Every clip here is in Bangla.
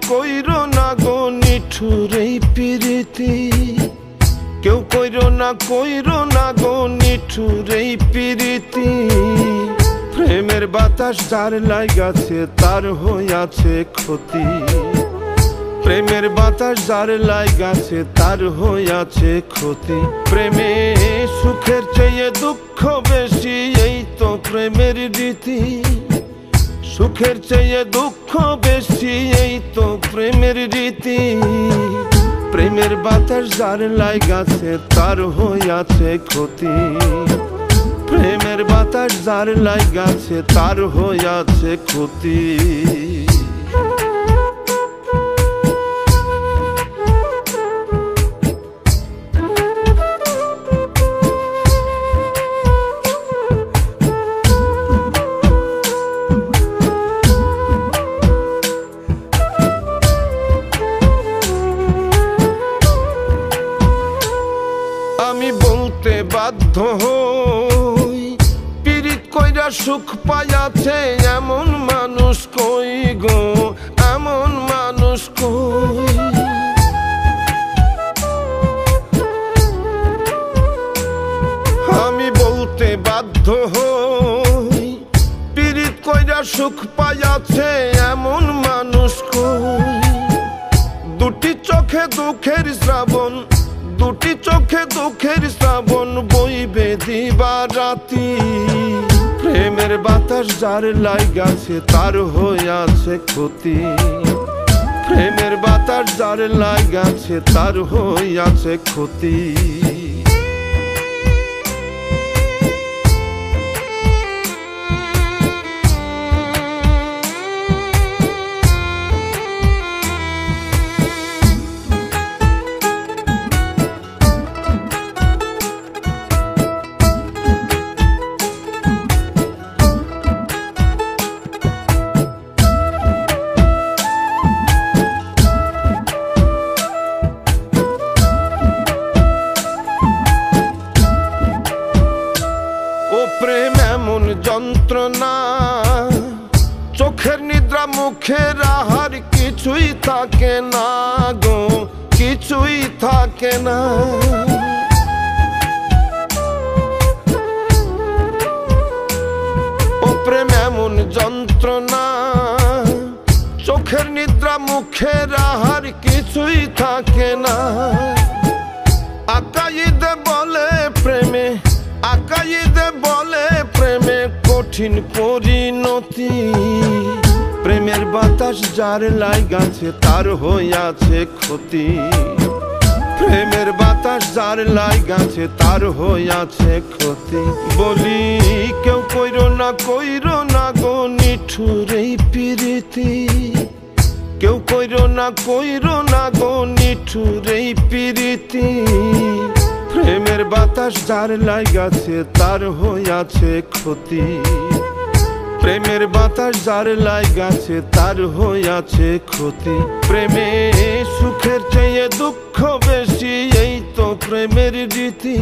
কইরো না গো নিঠুর এই প্রীতি, কেউ কইরো না গো নিঠুর এই প্রীতি। প্রেমের বাতাস যার লাগাছে তার হইয়াছে ক্ষতি, প্রেমের বাতাস যার লাগাছে তার হইয়াছে ক্ষতি। প্রেমে সুখের চেয়ে দুঃখ বেশি, এই তো প্রেমের রীতি। সুখের চেয়ে দুঃখ বেশি, এই তো প্রেমের রীতি। প্রেমের বাতাস যার লাগাছে তার হইয়াছে ক্ষতি, প্রেমের বাতাস যার লাগাছে তার হইয়াছে ক্ষতি। আমি বলতে বাধ্য হই, পীড়িত কইরা সুখ পাইয়াছে এমন মানুষ কই গো, এমন মানুষ কই। আমি বলতে বাধ্য হই, পীড়িত কইরা সুখ পাইয়াছে এমন মানুষ কই। দুটি চোখে দুঃখের শ্রাবণ, দুটি চোখে দুঃখের শ্রাবণ বইবে দিবারাতি। প্রেমের বাতাস যার লাগাছে তার হইয়াছে ক্ষতি, প্রেমের বাতাস যার লাগাছে তার হইয়াছে ক্ষতি। প্রেম এমন যন্ত্রণা, চোখের নিদ্রা মুখের আহার কিছুই থাকে না গো, কিছুই থাকে না। ও প্রেম এমন যন্ত্রণা, চোখের নিদ্রা মুখের আহার কিছুই থাকে না। আকাইদে বলে প্রেমে, আকাইদে বলে প্রেমে কঠিন পরিণতি। প্রেমের বাতাস যার লাগাছে তার হইয়াছে ক্ষতি, প্রেমের বাতাস যার লাগাছে তার হইয়াছে ক্ষতি। বলি কেউ কইরো না গো নিঠুর এই প্রীতি, কেউ কইরো না গো নিঠুর এই প্রীতি। প্রেমের বাতাস যার লাগাছে তার হইয়াছে ক্ষতি, প্রেমের বাতাস যার লাগাছে তার হইয়াছে ক্ষতি। প্রেমে সুখের চেয়ে দুঃখ বেশি, এই তো প্রেমের রীতি।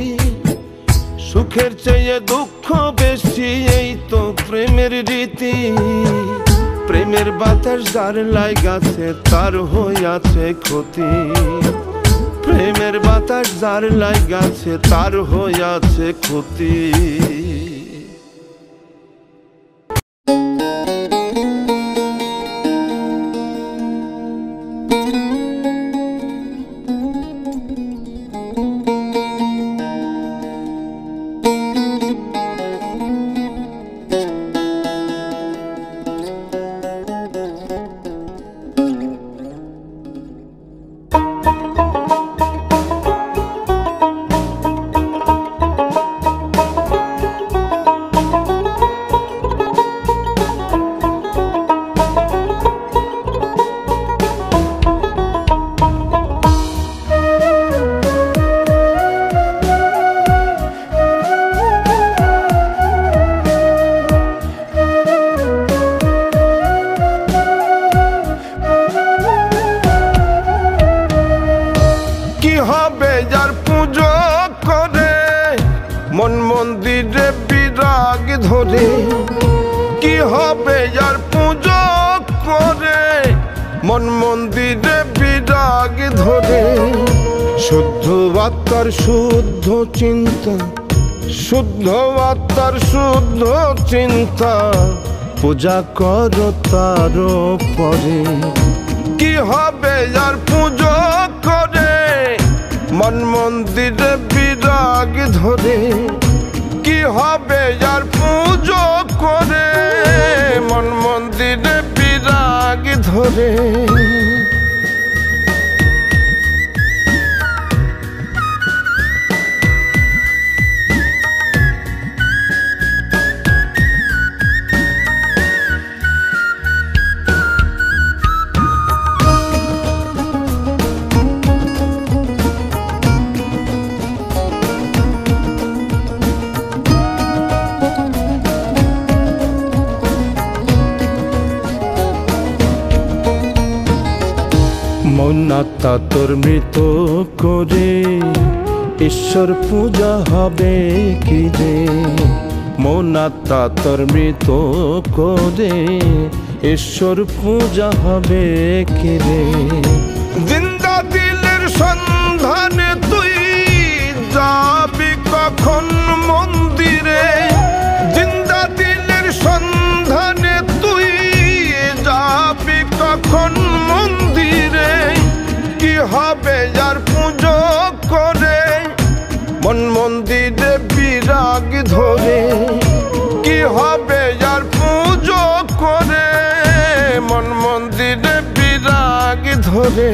সুখের চেয়ে দুঃখ বেশি, এই তো প্রেমের রীতি। প্রেমের বাতাস যার লাগাছে তার হইয়াছে ক্ষতি, প্রেমের বাতাস যার লাগাছে তার হইয়াছে ক্ষতি। মন মন্দিরে বিরাগ ধরে, কি হবে যার পুজো করে মন মন্দিরে বিরাগ ধরে। শুদ্ধ আত্মার শুদ্ধ চিন্তা, শুদ্ধ আত্মার শুদ্ধ চিন্তা, পূজা করো তার পরে। কি হবে আর পুজো করে মন মন্দিরে বিরাগ ধরে? কি হবে আর পুজো করে মন মন্দিরে বিরাগ ধরে? মন আত্মা তোর মৃত করে ঈশ্বর পূজা হবে কি রে? মন আত্মা তোর মৃত করে ঈশ্বর পূজা হবে কি রে? জিন্দা দিলের সন্ধানে তুই যাবি কখন মন্দিরে? জিন্দা দিলের সন্ধানে তুই যাবি কখন মন্দিরে? কি হবে আর পুজো করে মন মন্দিরে বিরাগ ধরে? কি হবে আর পুজো করে মন মন্দিরে বিরাগ ধরে?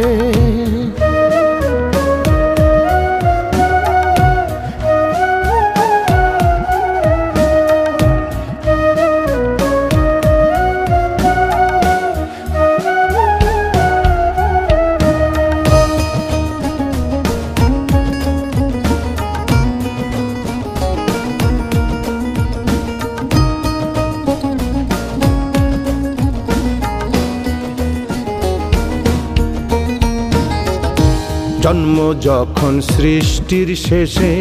জন্ম যখন সৃষ্টির শেষে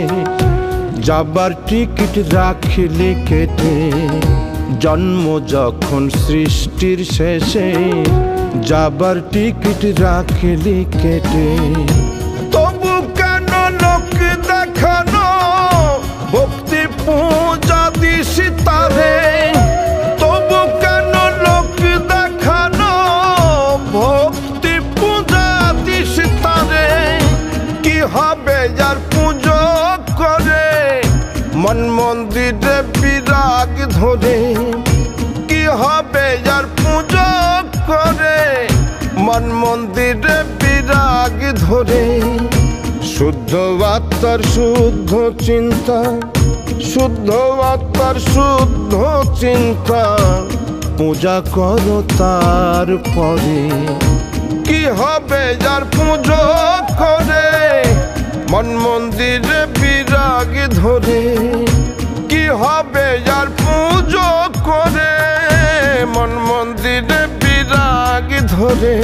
যাবার টিকিট রাখলি কেটে। জন্ম যখন সৃষ্টির শেষে যাবার টিকিট রাখলি কেটে। তবু কেন লোক দেখানো ভক্তি পূজা দিস তারে? তবু কেন লোক দেখানো ভক্তি পূজা দিস তারে? কি হবে আর পুজো করে মন মন্দিরে বিরাগ ধরে? কি হবে আর পুজো করে মন মন্দিরে বিরাগ ধরে? শুদ্ধ আত্মার শুদ্ধ চিন্তা, শুদ্ধ আত্মার শুদ্ধ চিন্তা, পূজা করো তার পরে। কি হবে আর পুজো করে মন মন্দিরে বিরাগ ধরে? কি হবে আর পুজো করে মন মন্দিরে বিরাগ ধরে?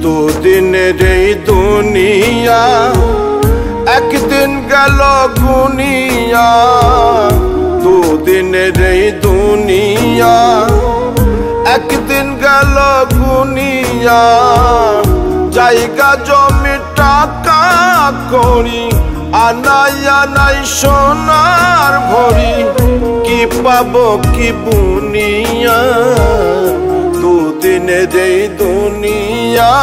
দুদিনের এই দুনিয়া একদিন গেল গুনিয়া। দুদিনের এই দুনিয়া একদিন গেল গুনিয়া। জায়গা জমি টাকা করি আনাই আনাই সোনার ভরি। কি পাবো কি বুনিয়া দুদিনের এই দুনিয়া।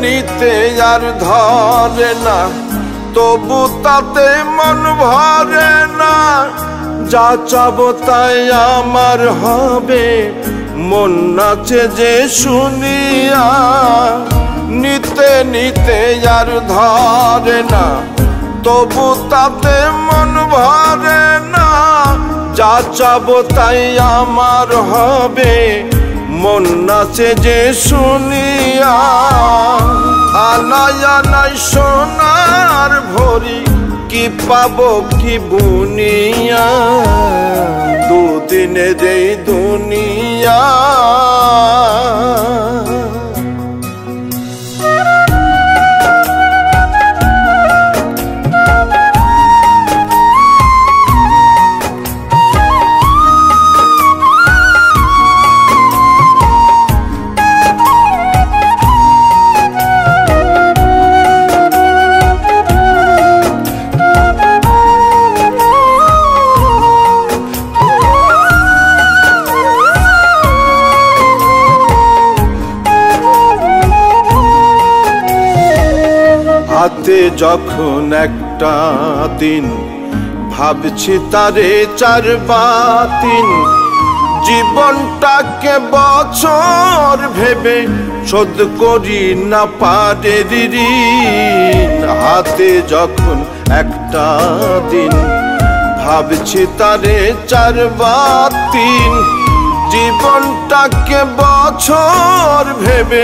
নিতে আর ধরে না, তবু তাতে মন ভরে না। যা চাবো তাই আমার হবে, মন নাচে যে শুনিয়া। নিতে নিতে আর ধরে না, তবু তাতে মন ভরে না। যা চাবো তাই আমার হবে, মন নাচে যে শুনিয়া। আনাই আনাই সোনার ভরি, কি পাবো কি বুনিয়া। দুদিনে যেই দুনিয়া। হাতে যখন একটা দিন, ভাবছি তারে 4 বা 3। জীবনটাকে বছর ভেবে শোধ করি না পারে ঋণ। হাতে যখন একটা দিন, ভাবছি তারে 4 বা 3। জীবনটাকে বছর ভেবে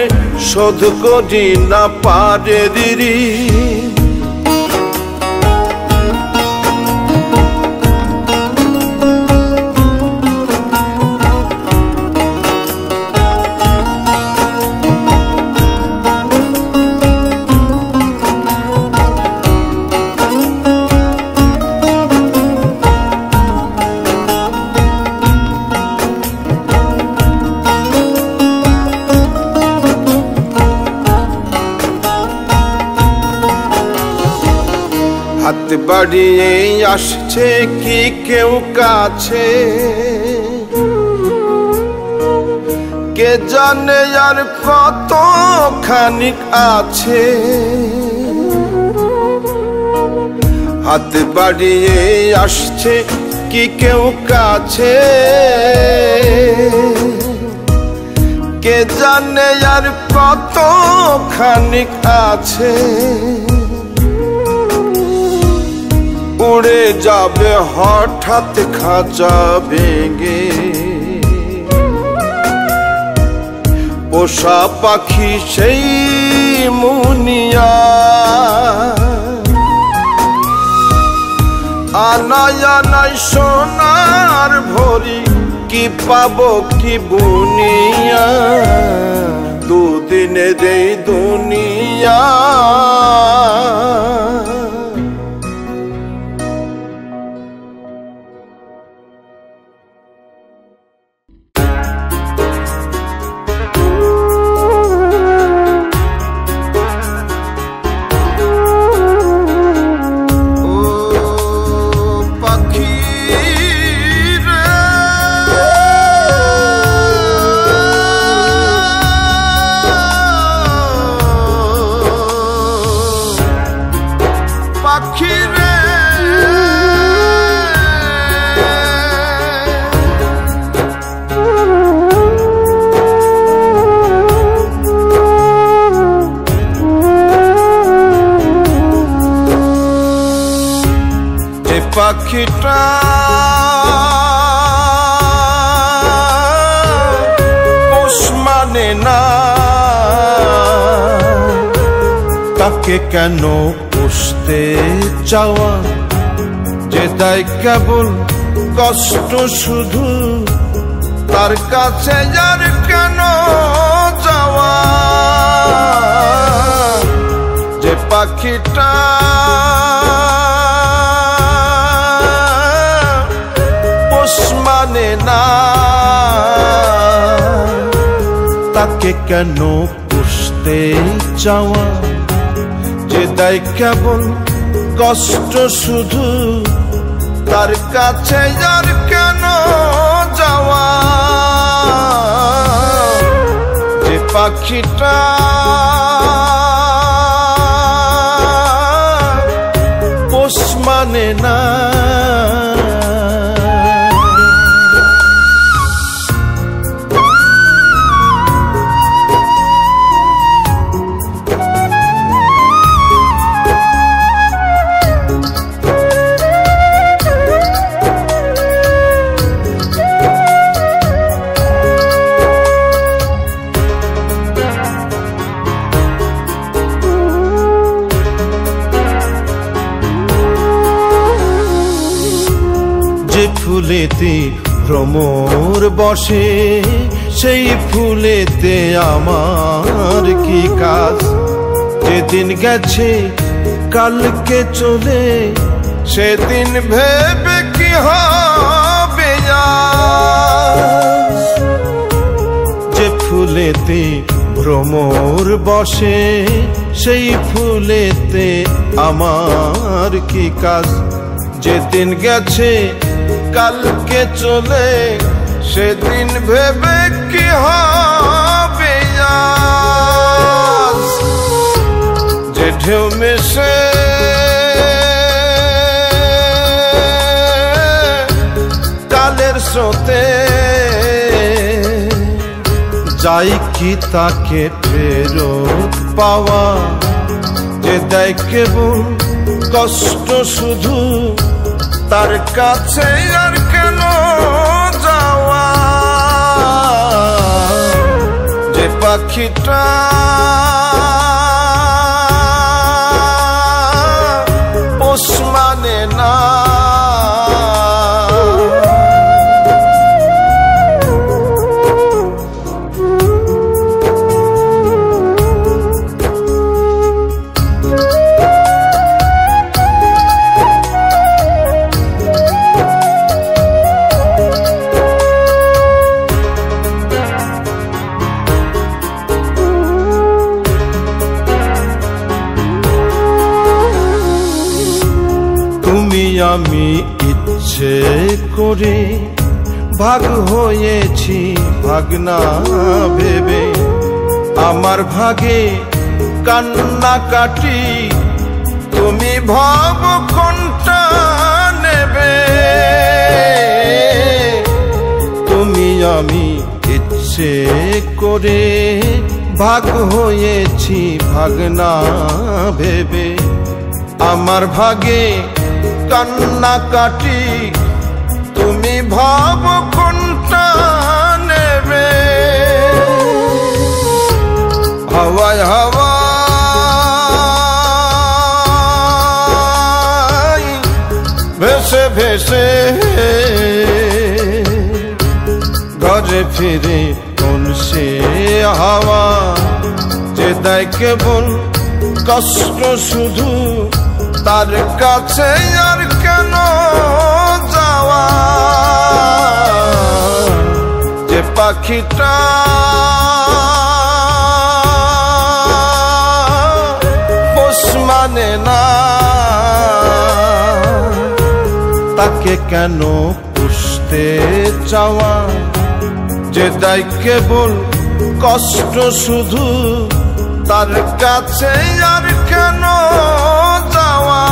শোধ করি না পারে ঋণ। হাত বাড়িয়ে আসছে কি কেউ কাছে, কে জানে আর কত খানিক আছে। হাত বাড়িয়ে আসছে কি কেউ কাছে, কে জানে আর কত খানিক আছে। উড়ে যাবে হঠাৎ খাঁচা ভেঙে, পোষা পাখি সেই মুনিয়া। আনাই আনাই সোনার ভরি, কি পাবো কি বুনিয়া। দুদিনে এই দুনিয়া। পাখিটা পোষ মানে না, তাকে কেন পুষতে চাওয়া। যে দেয় কেবল কষ্ট শুধু, তার কাছে যার কেন যাওয়া। যে পাখিটা মানে না, তাকে কেন পুষতে চাওয়া। যে দেয় কেবল কষ্ট শুধু, তার কাছে যার কেন যাওয়া। যে পাখিটা ফুলেতে ভ্রমর বসে, সেই ফুলেতে আমার কি কাজ? যেদিন গেছে কালকে চলে, সেদিন ভেবে কি হবে আজ? যে ফুলেতে ভ্রমর বসে, সেই ফুলেতে আমার কি কাজ? যেদিন গেছে কালকে চলে, সেদিন ভেবে কি হবে আজ? যে ঢেউ মেশে কালের স্রোতে, যাই কি তাকে ফেরত পাওয়া? যে দেয় কেবল কষ্ট শুধু, তার কাছে আর কেন যাওয়া? যে পাখিটা পোষ মানে না, আমি ইচ্ছে করে ভাগ হয়েছি, ভাগ না ভেবে। আমার ভাগে কান্না কাটি, তুমি ভাব কোনটা নেবে? তুমি আমি ইচ্ছে করে ভাগ হয়েছি, ভাগ না ভেবে। আমার ভাগে কান্না কাটি, তুমি ভাব কোনটা নেবে? হাওয়ায় হাওয়ায় ভেসে ভেসে ঘরে ফিরে কোন সে হাওয়া? যে দেয় কেবল কষ্ট শুধু, তার কাছে আর কেন যাওয়া? যে পাখিটা পোষ মানে না, তাকে কেন পুষতে চাওয়া? যে দেয় কেবল কষ্ট শুধু, তার কাছে আর কেন যাওয়া?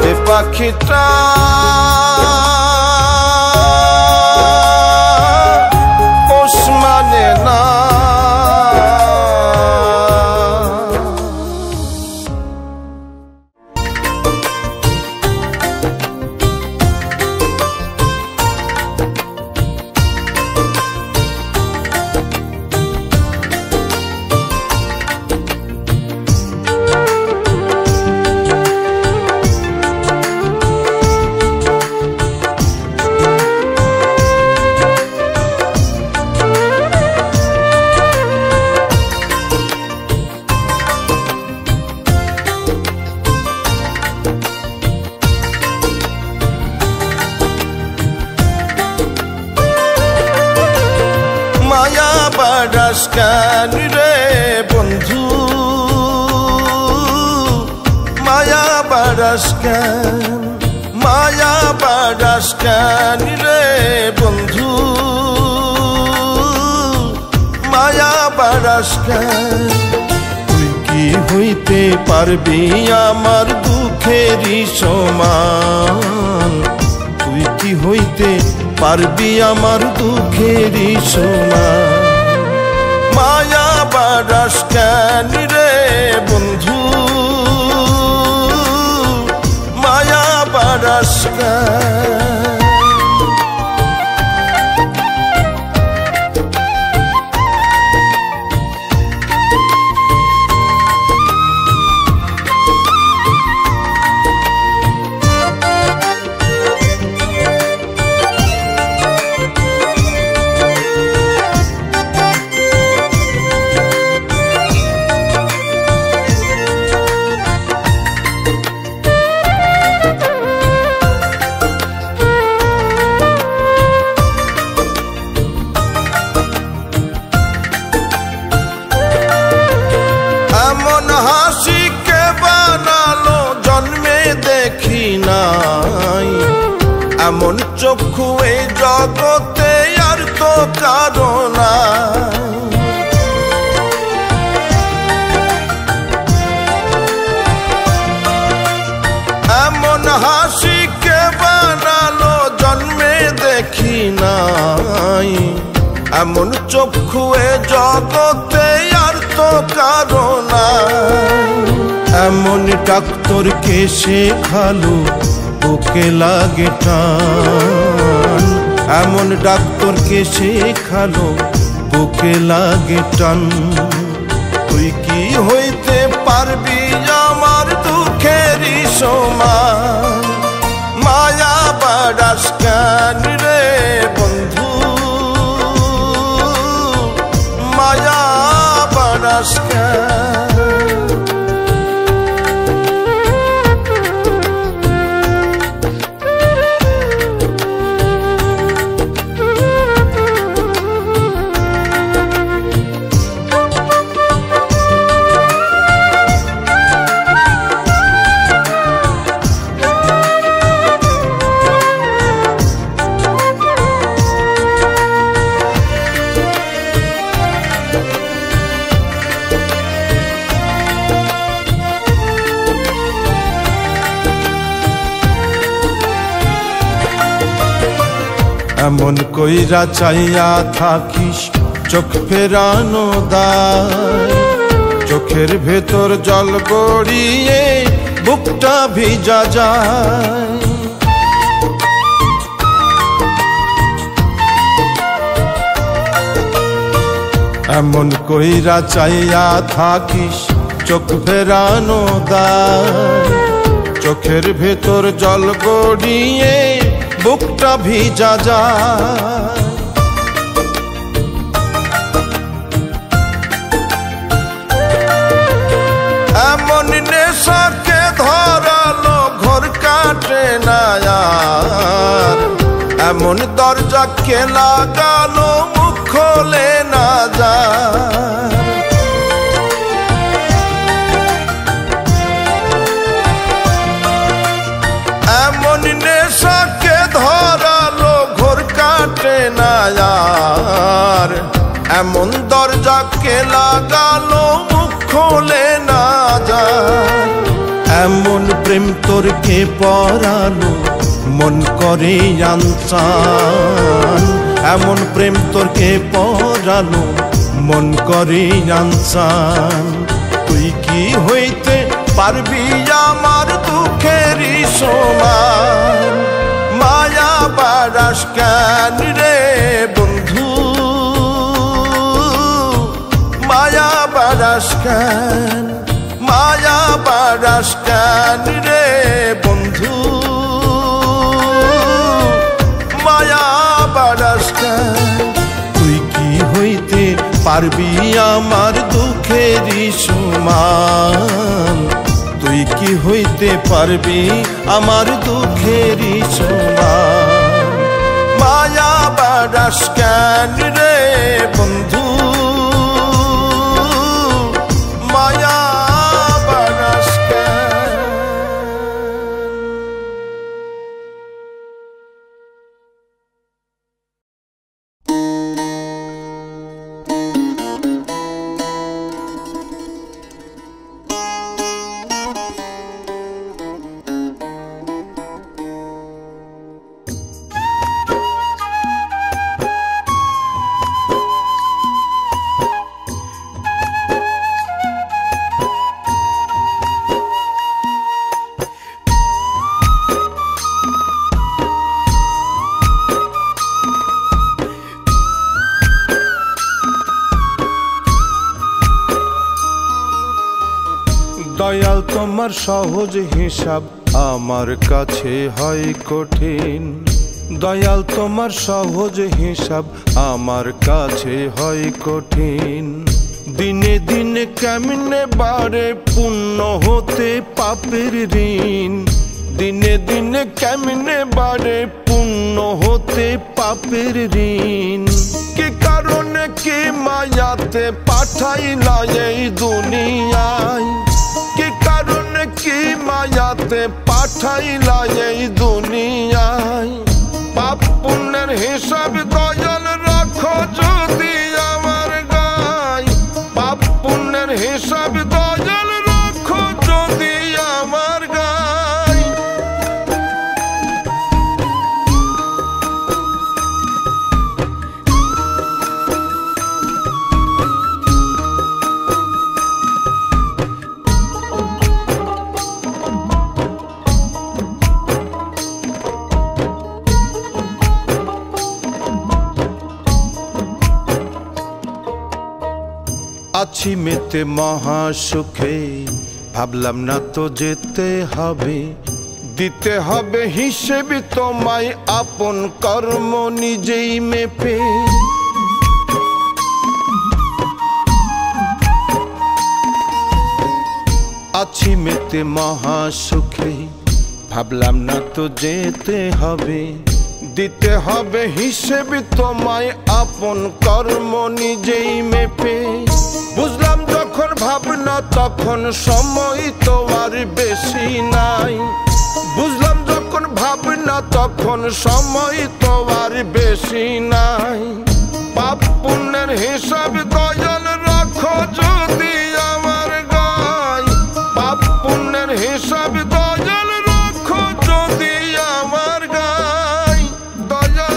যে পাখিটা পোষ মানে না। বাড়াস কেন রে বন্ধু, মায়া বাড়াস কেন? মায়া বাড়াস কেন রে বন্ধু, মায়া বাড়াস কেন? তুই কি হইতে পারবি আমার দুঃখেরই সমান? তুই কি হইতে পারবি আমার দুঃখেরই সমান? মায়া বাড়াস কেন রে বন্ধু, মায়া বাড়াস কেন? জগতে আর তো কারো নাই। এমন হাসি কে বানালো জন্মে দেখি নাই, এমন চক্ষু এ জগতে আর তো কারো নাই। এমন ডাক্তার কে শেখালো বুকে লাগে টান, এমন ডাক্তার কে শেখালো বুকে লাগে টান। তুই কি হইতে পারবি আমার দুঃখেরই সমান, মায়া বাড়াস কেন রে বন্ধু, মায়া বাড়াস কেন। এমন কইরা চাইয়া থাকিস চোখ ফেরানো দায়, চোখের ভেতর জল গড়িয়ে বুকটা ভিজা যায়। এমন কইরা চাইয়া থাকিস চোখ ফেরানো দায়, চোখের ভেতর জল গড়িয়ে বুকটা ভিজা যায়। এমন নেশাকে ধরালো ঘর কাটে না আর, এমন দরজাকে লাগালো মুখ খোলে না যায়। এমন নেশাকে ধরালো ঘর কাটে না আর, এমন দরজাকে লাগালো মুখ খোলে না যায়। এমন প্রেম তোর কে পরালো মন করে আনসান, এমন প্রেম তোর কে পরালো মন করে আনসান। তুই কি হইতে পারবি আমার দুঃখেরই সমান, মায়া বাড়াস কেন রে বন্ধু, মায়া বাড়াস কেন, মায়া বাড়াস কেন রে বন্ধু, মায়া বাড়াস কেন। তুই কি হইতে পারবি আমার দুঃখেরই সমান, তুই কি হইতে পারবি আমার দুঃখেরই সমান, মায়া বাড়াস কেন রে বন্ধু, মায়া বাড়াস কেন। দয়াল তোমার সহজ হিসাব আমার কাছে হয় কঠিন, দয়াল তোমার সহজ হিসাব আমার কাছে হয় কঠিন। দিনে দিনে কেমনে বাড়ে পুণ্য হতে পাপের ঋণ, দিনে দিনে কেমনে বাড়ে পুণ্য হতে পাপের ঋণ। কি কারণে কি মায়াতে পাঠাইলা এই দুনিয়ায়, কি কারণে কি মায়াতে পাঠাইলা এই দুনিয়ায়। পাপ পুণ্যের হিসাব দয়াল রাখো যদি আমার গায়, পাপ পুণ্যের হিসাব দয়াল রাখো যদি আমার গায়। আছি মেতে মহাসুখে, ভাবলাম না তো যেতে হবে, দিতে হবে হিসেব তোমায় আপন কর্ম নিজেই মেপে। আছি মেতে মহাসুখে, ভাবলাম না তো যেতে হবে, দিতে হবে হিসেব তোমায় আপন কর্ম নিজেই মেপে। বুঝলাম যখন ভাবনা তখন সময় তো আর বেশি নাই, বুঝলাম যখন ভাবনা তখন সময় তো আর বেশি নাই। পাপ পুণ্যের হিসাব দয়াল রাখো যদি আমার গায়, পাপ পুণ্যের হিসাব দয়াল রাখো যদি আমার গায়। দয়াল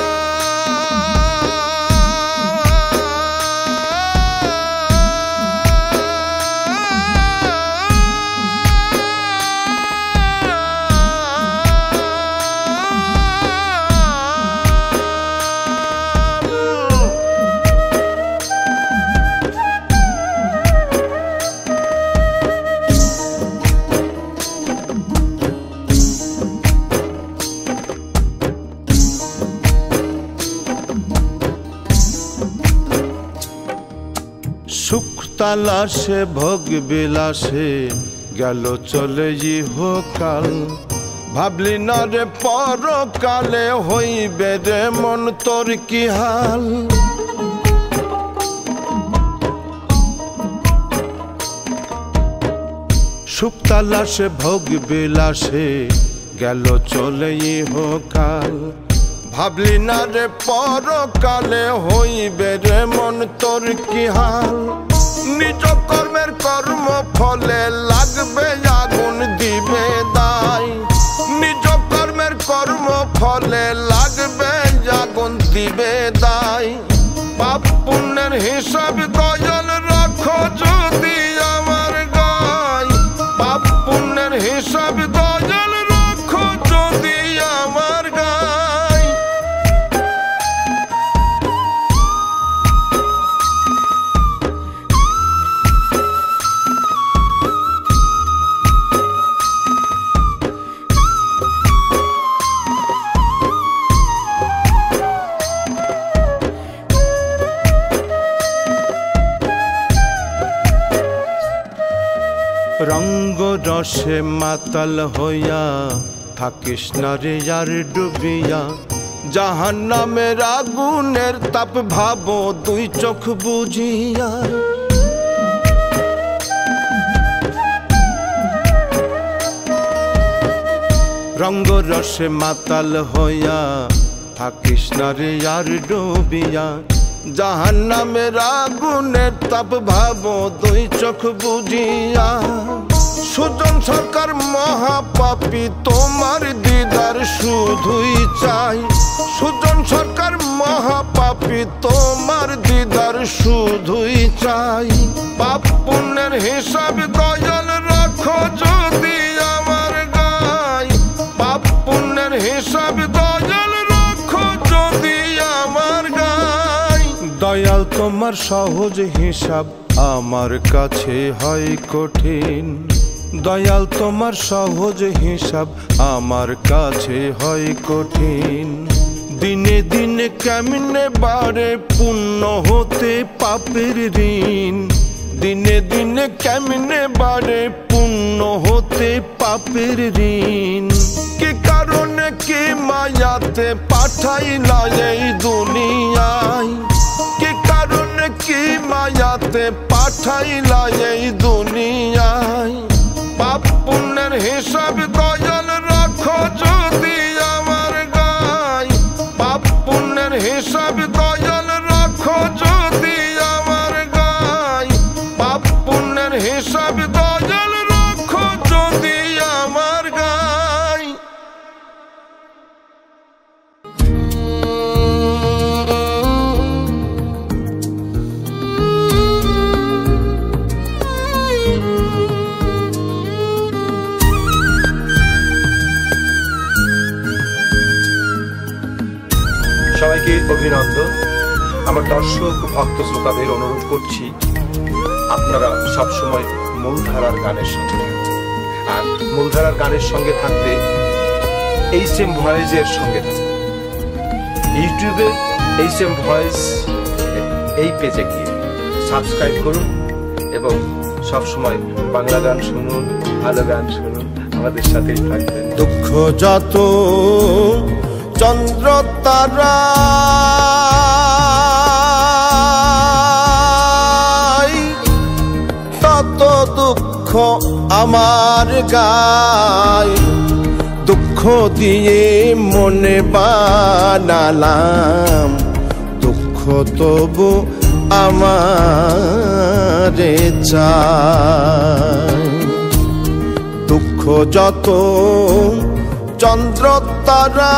সুখ তালাশে ভোগ বিলাসে গেল চলে ইহকাল, ভাবলি না রে পরকালে হইবে রে মন তোর কি হাল। সুখ তালাশে ভোগ বিলাসে গেল চলে ইহকাল, ভাবলি না রে পরকালে হইবে রে মন তোর কি হাল। নিজ কর্মের কর্ম ফলে লাগবে আগুন দিবে দায়, নিজ কর্মের কর্ম ফলে লাগবে আগুন দিবে দায়। পাপ পুণ্যের হিসাব দয়াল রাখো যদি আমার গায়, পাপ পুণ্যের হিসাব দয়াল রাখো যদি আমার গায়। রঙ্গ রসে মাতাল হইয়া থাকিস না রে আর ডুবিয়া, জাহান্নামের আগুনের তাপ ভাবো দুই চোখ বুঝিয়া। রঙ্গ রসে মাতাল হইয়া থাকিস না রে আর ডুবিয়া, জাহান্নামের আগুনের তাপ ভাবো দুই চোখ বুঝিয়া। সুজন সরকার মহাপাপী তোমার দিদার শুধুই চাই, সুজন সরকার মহাপাপী তোমার দিদার শুধুই চাই। পাপ পুণ্যের হিসাব দয়াল রাখো যদি আমার গায়, পাপ পুণ্যের হিসাব দয়াল রাখো যদি আমার গায়। দয়াল তোমার সহজ হিসাব আমার কাছে হয় কঠিন, দয়াল তোমার সহজ হিসাব আমার কাছে হয় কঠিন। দিনে দিনে কেমনে বাড়ে পুণ্য হতে পাপের ঋণ, দিনে দিনে কেমনে বাড়ে পুণ্য হতে পাপের ঋণ। কি কারণে কি মায়াতে পাঠাইলা এই দুনিয়ায়, কি কারণে কি মায়াতে পাঠাইলা এই দুনিয়ায়। পাপ পুণ্যের হিসাব দয়াল রাখো যদি আমার গায়, পাপ হিসাব দয়াল রাখো যদি আমার গায়, পাপ পুণ্যের হিসাব দয়াল রাখো যদি আমার গায়। সবাইকে অভিনন্দন। আমার দর্শক ভক্ত শ্রোতাদের অনুরোধ করছি আপনারা সবসময় মূলধারার গানের সঙ্গে, আর মূলধারার গানের সঙ্গে থাকতে HM ভয়েসের সঙ্গে থাকতে ইউটিউবে HM ভয়েস এই পেজে গিয়ে সাবস্ক্রাইব করুন এবং সবসময় বাংলা গান শুনুন, ভালো গান শুনুন, আমাদের সাথেই থাকবেন। দুঃখ যত চন্দ্র তারা তত দুঃখ আমার গায়, দুঃখ দিয়ে মনে বানালাম দুঃখ তবু আমারে চায়। দুঃখ যত চন্দ্র তারা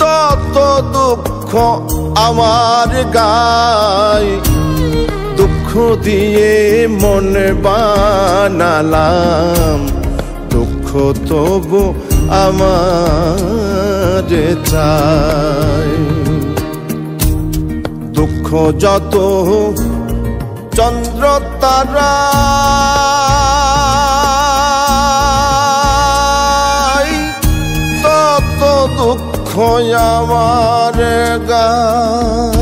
তত দুঃখ আমার গায়, দুঃখ দিয়ে মনে বানালাম দুঃখ তবু আমার চাই। দুঃখ যত চন্দ্র তারা তত দুঃখ আমার গায়।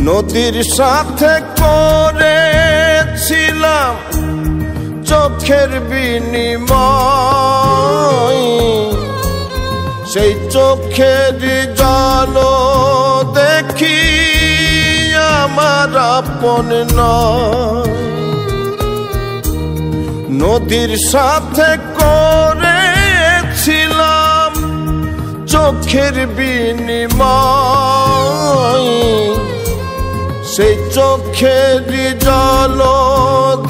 নদীর সাথে করেছিলাম চোখের বিনিময়, সেই চোখের জল দেখি আমার আপন নয়। নদীর সাথে করেছিলাম চোখের বিনিময়, সেই চোখের জল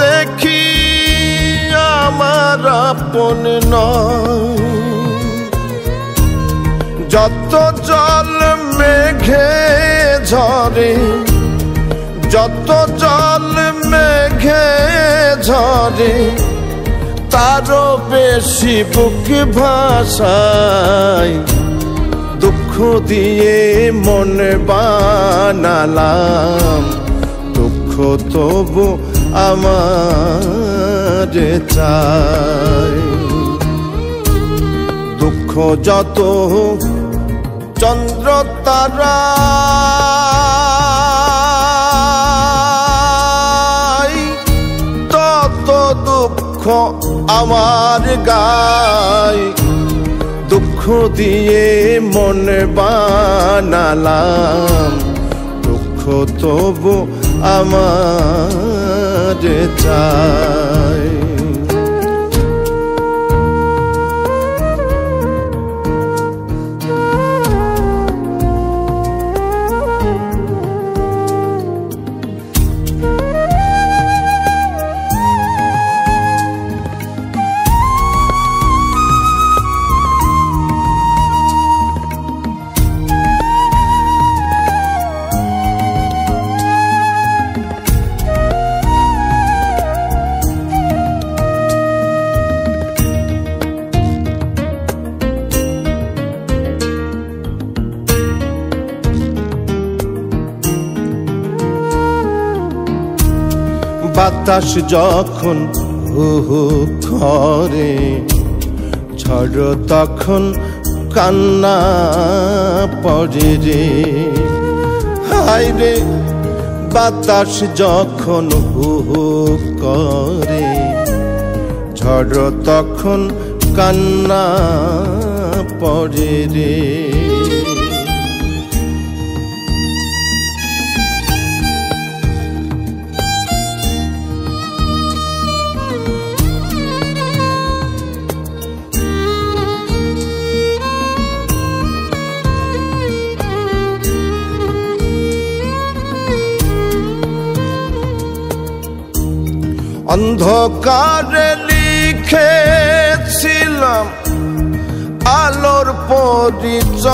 দেখি আমার আপন নয়। যত জল মেঘে ঝরে, যত জল মেঘে ঝরে, তারও বেশি বুক ভাসায় দুঃখ দিয়ে মনে বানালাম দুঃখ তবু আমার চাই। দুঃখ যত চন্দ্র তারা তত দুঃখ আমার গায়, দুঃখ দিয়ে মনে বানালাম দুঃখ তবু আমার চাই। বাতাস যখন হু হু করে, ঝড় তখন কান্না পড়ে রে। হায় রে বাতাস যখন হু হু করে, ঝড় তখন কান্না পড়ে রে। অন্ধকারে লিখেছিলাম আলোর পরিচয়,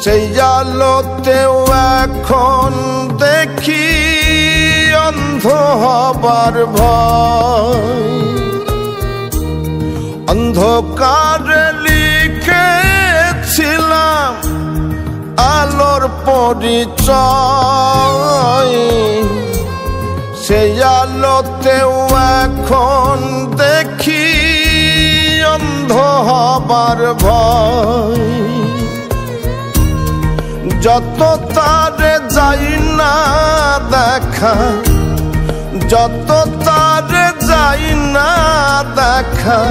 সেই আলোতেও এখন দেখি অন্ধ হবার ভয়। অন্ধকারে লিখেছিলাম আলোর পরিচয়, সেই আলোতেও এখন দেখি অন্ধ হবার ভয়। যত তারে যাই না দেখা, যত তারে যাই না দেখা,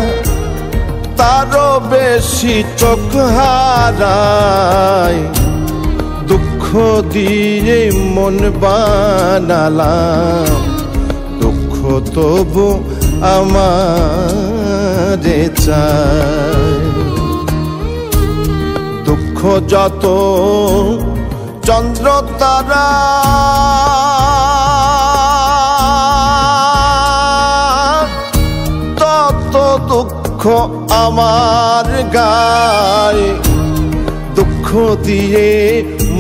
তারও বেশি চোখ হারায়। দুঃখ দিয়ে মন বানালাম, দুঃখ তবু আমারে চায়। দুঃখ যত চন্দ্র তারা, তত দুঃখ আমার গায়। দুঃখ দিয়ে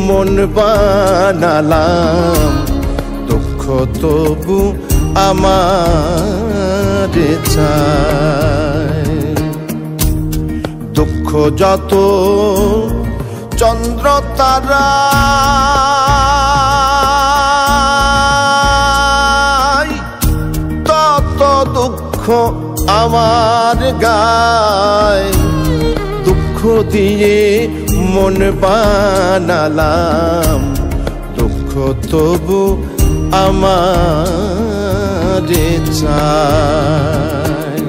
মন বানালাম, দুঃখ তবু আমারে চায়। দুঃখ যত চন্দ্র তারা, তত দুঃখ আমার গায়। দুঃখ দিয়ে মন বানালাম, দুঃখ তবু আমারে চায়।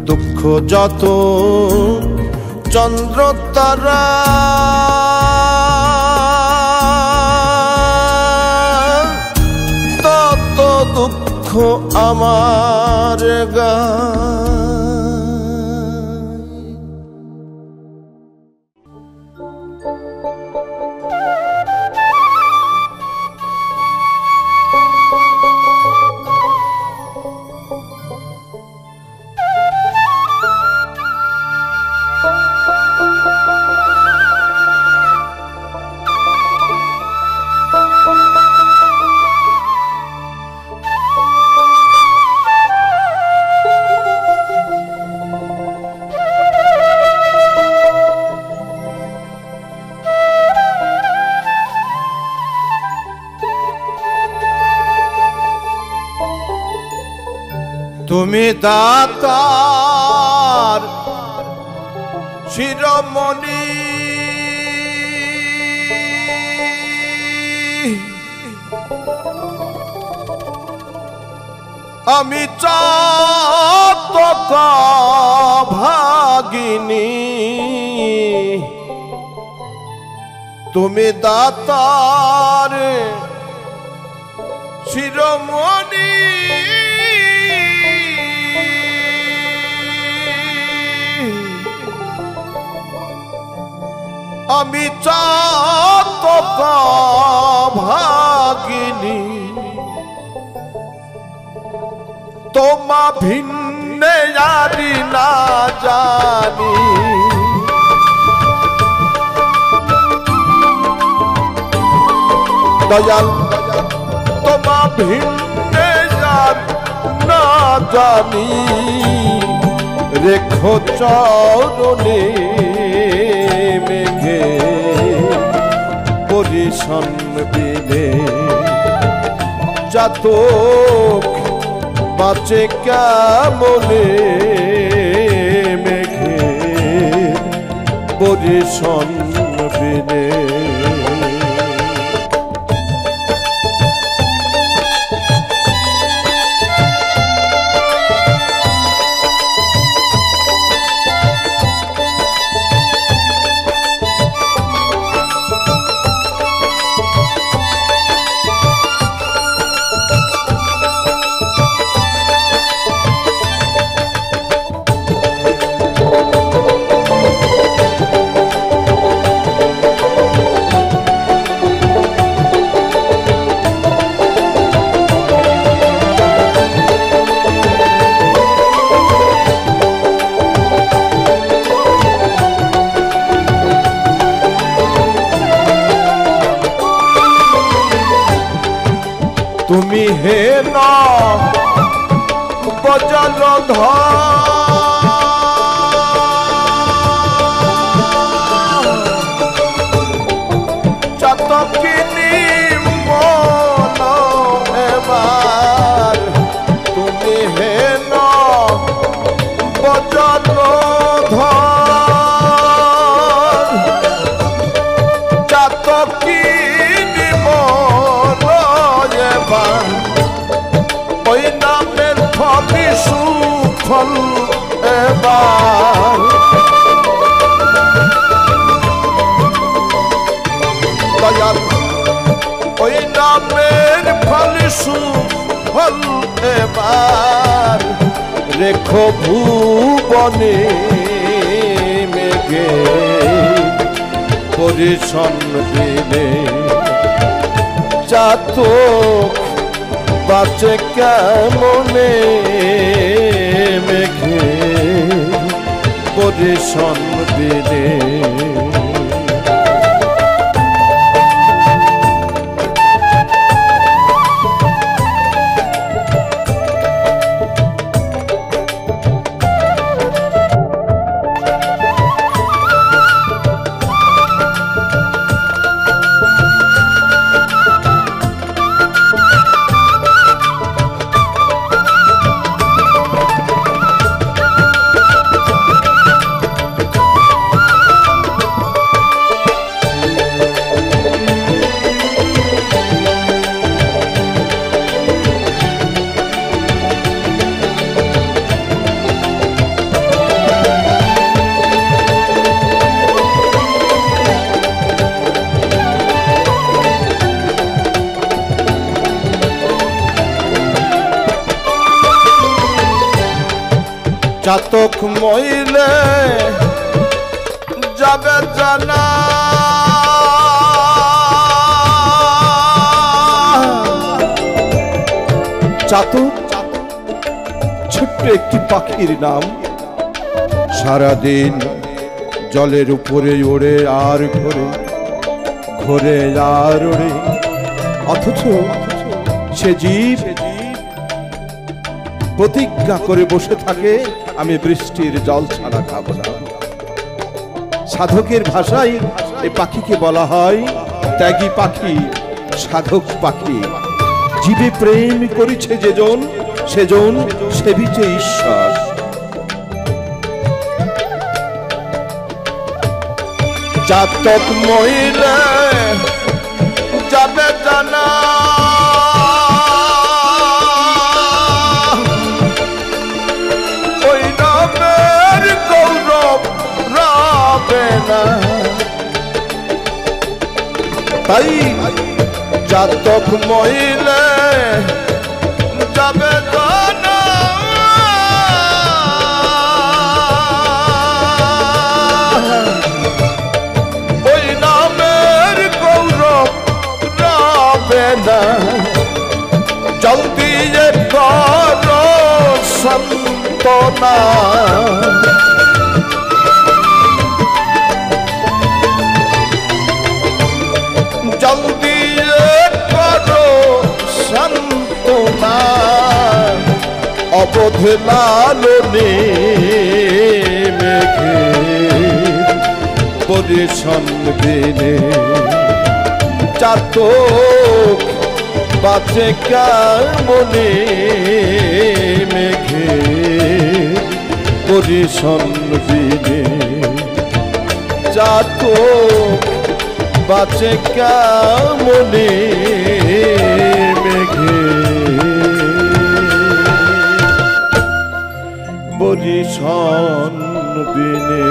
দুঃখ যত চন্দ্র তারা, তত দুঃখ আমার গায়। তুমি দাতার শিরোমণি, আমি চাতক ভাগিনী। তুমি দাতার শিরোমণি, আমি চাতক ভাগিনী। তোমা ভিন্নে জানি না জানি, দয়াল তোমা ভিন্নে না জানি। রেখো চরণে মেঘে পরিশন বিনে, চাতক বাঁচে কেমনে মেঘের বরিশন বিনে। তুমি হে না বজলধর চাতকিনী মন এবার তুমি হে না বজলধর চাতকিনী মন এবার ওই নামের ফলি সুফল এবার দয়াল ওই নামের ফলি সুফল এবার রেখো ভুবনে মেঘে পরিশন দিলে চাতক বাঁচে কেমনে মেঘে পরিশন দিলে। চাতক মইলে যাবে জানা চাতক ছোট্ট একটি পাখির নাম, সারাদিন জলের উপরে ওড়ে আর ঘোরে, ঘোরে আর ওড়ে, অথচ সে জীব প্রতিজ্ঞা করে বসে থাকে আমি বৃষ্টির জল ছাড়া খাবো না। সাধকের ভাষায় এই পাখিকে বলা হয় ত্যাগী পাখি, সাধক পাখি। জীবে প্রেম করেছে যেজন, সেজন সেবিছে ঈশ্বর। চাতক মহিলা যাবে জানা ওই নামের গৌরব রাবে না, তাই চাতক মহিলা যাবে জানা ওই নামের গৌরব রাবে না। জলদি করো সন্তনা, জলদি করো সন্তনা। অবধ লালনে মেঘে পরিশন দিনে চাতক বাঁচে কেমনে মেঘে পরিশন বিনে চাতক বাঁচে কেমনে মেঘে পরিশন বিনে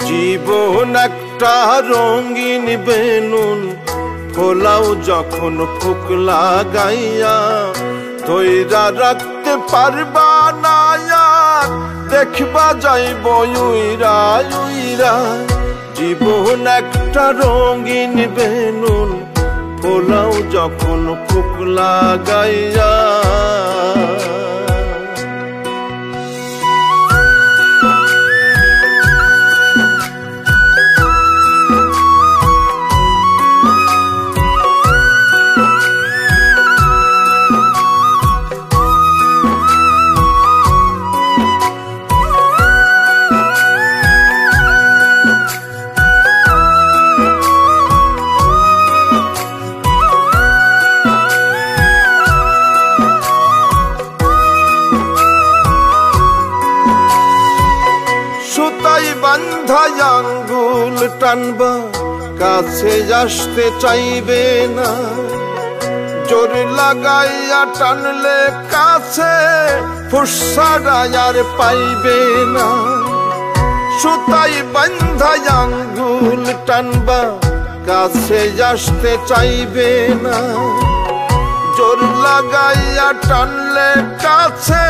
জীবন একটা রঙিন বেলুন ফোলাও যখন ফুক লাগাইয়া ধইরা রাখতে পারবা না আর দেখবা যাইব উইরা উইরা জীবন একটা রঙিন বেলুন ফোলাও যখন ফুক লাগাইয়া সুতাই বাঁধাই আঙ্গুল টানবা কাছে আসতে চাইবে না জোর লাগাইয়া টানলে কাছে ফুসসারা আর পাইবে না সুতাই বাঁধাই আঙ্গুল টানবা কাছে আসতে চাইবে না জোর লাগাইয়া টানলে কাছে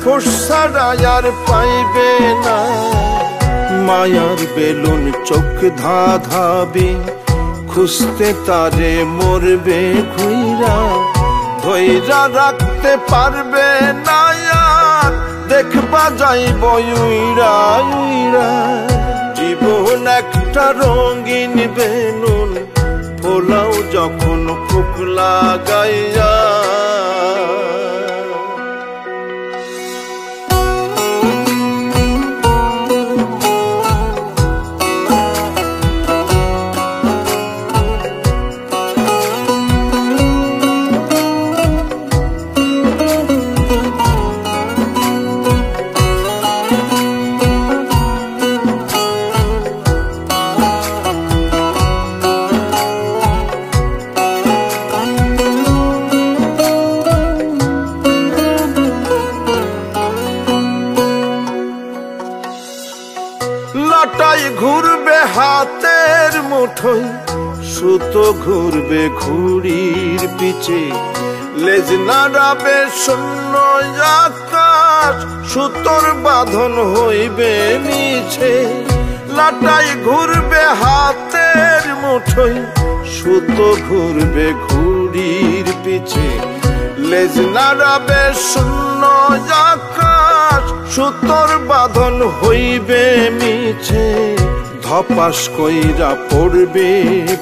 ফুসসারা আর পাইবে না মায়ার বেলুন চোখ ধাঁধাবে খুঁজতে তারে মরবে ঘুইরা ধইরা রাখতে পারবে না আর দেখবা যাইব উইরা উইরা জীবন একটা রঙিন বেলুন ফোলাও যখন ফুক লাগাইয়া লাটাই ঘুরবে হাতের মুঠোয় সুতো ঘুরবে ঘুড়ির পিছে লেজ নাড়াবে শূন্য আকাশ সুতোর বাঁধন হইবে নিচে লাটাই ঘুরবে হাতের মুঠোয় সুতো ঘুরবে ঘুড়ির পিছে লেজ নাড়াবে শূন্য আকাশ সুতোর বাঁধন হইবে মিছে ধপাস কইরা পড়বে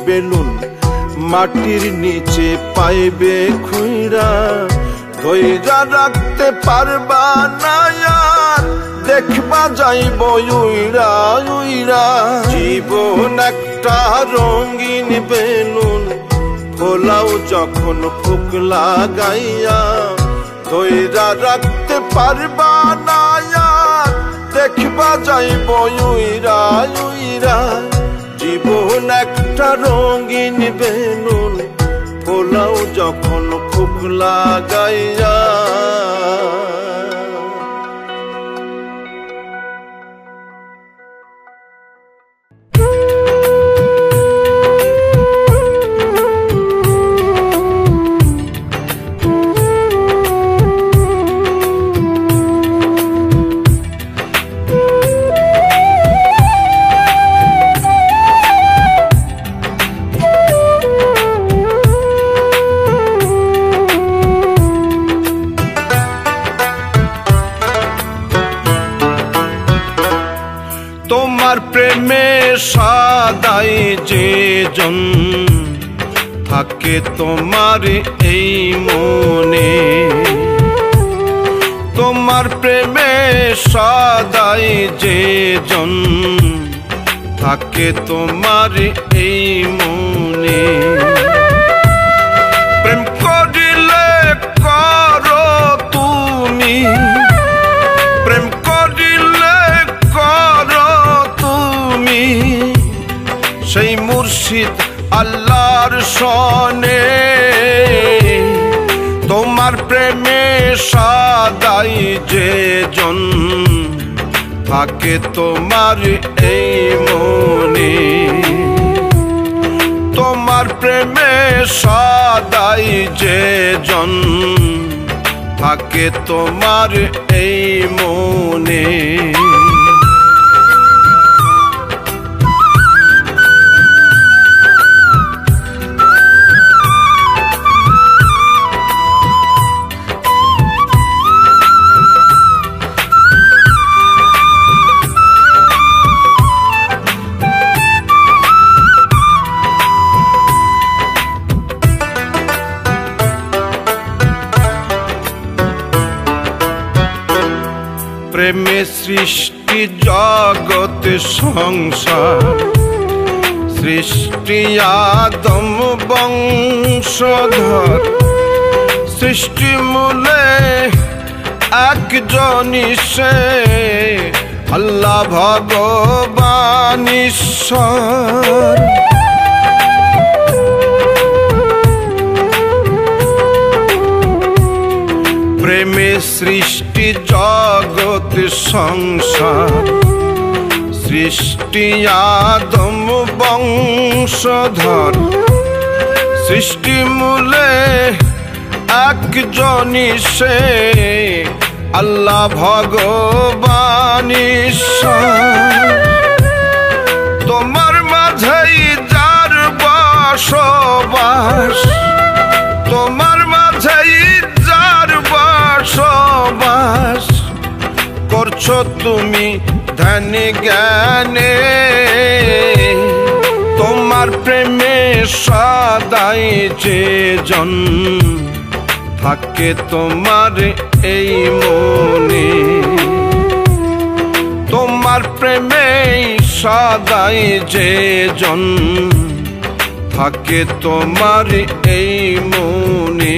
বেলুন মাটির নিচে পাইবে খুইরা ধইরা রাখতে পারবা না আর দেখবা যাইব উইরা উইরা জীবন একটা রঙিন বেলুন ফোলাও যখন ফুক লাগাইয়া ধইরা রাখতে পারবা না আর দেখবা যাইব উইরা উইরা জীবন একটা রঙিন বেলুন ফোলাও যখন ফুক লাগাইয়া সদাই যে জন থাকে তোমার এই মনে, তোমার প্রেমে সদাই যে জন থাকে তোমার এই মনে। প্রেম করিলে করো তুমি, প্রেম করিলে করো তুমি সেই মুর্শিদ আল্লাহর সনে, তোমার প্রেমে সদাই যে জন থাকে তোমার এই মনে, তোমার প্রেমে সদাই যে জন থাকে তোমার এই মনে। প্রেমে সৃষ্টি জগৎ সংসার, সৃষ্টি আদম বংশধর, সৃষ্টি মূলে একজনই সে আল্লাহ ভগবান ঈশ্বর। প্রেমে সৃষ্টি জগৎ সংসার, সৃষ্টি আদম বংশধর, সৃষ্টি মূলে একজনই সে আল্লাহ ভগবান ঈশ্বর। তোমার মাঝেই যার বসবাস, তোমার মাঝেই যার বসবাস করছো তুমি ধ্যান জ্ঞানে, তোমার প্রেমে সদাই যে জন থাকে তোমার এই মনে, তোমার প্রেমে সদাই যে জন থাকে তোমার এই মনে।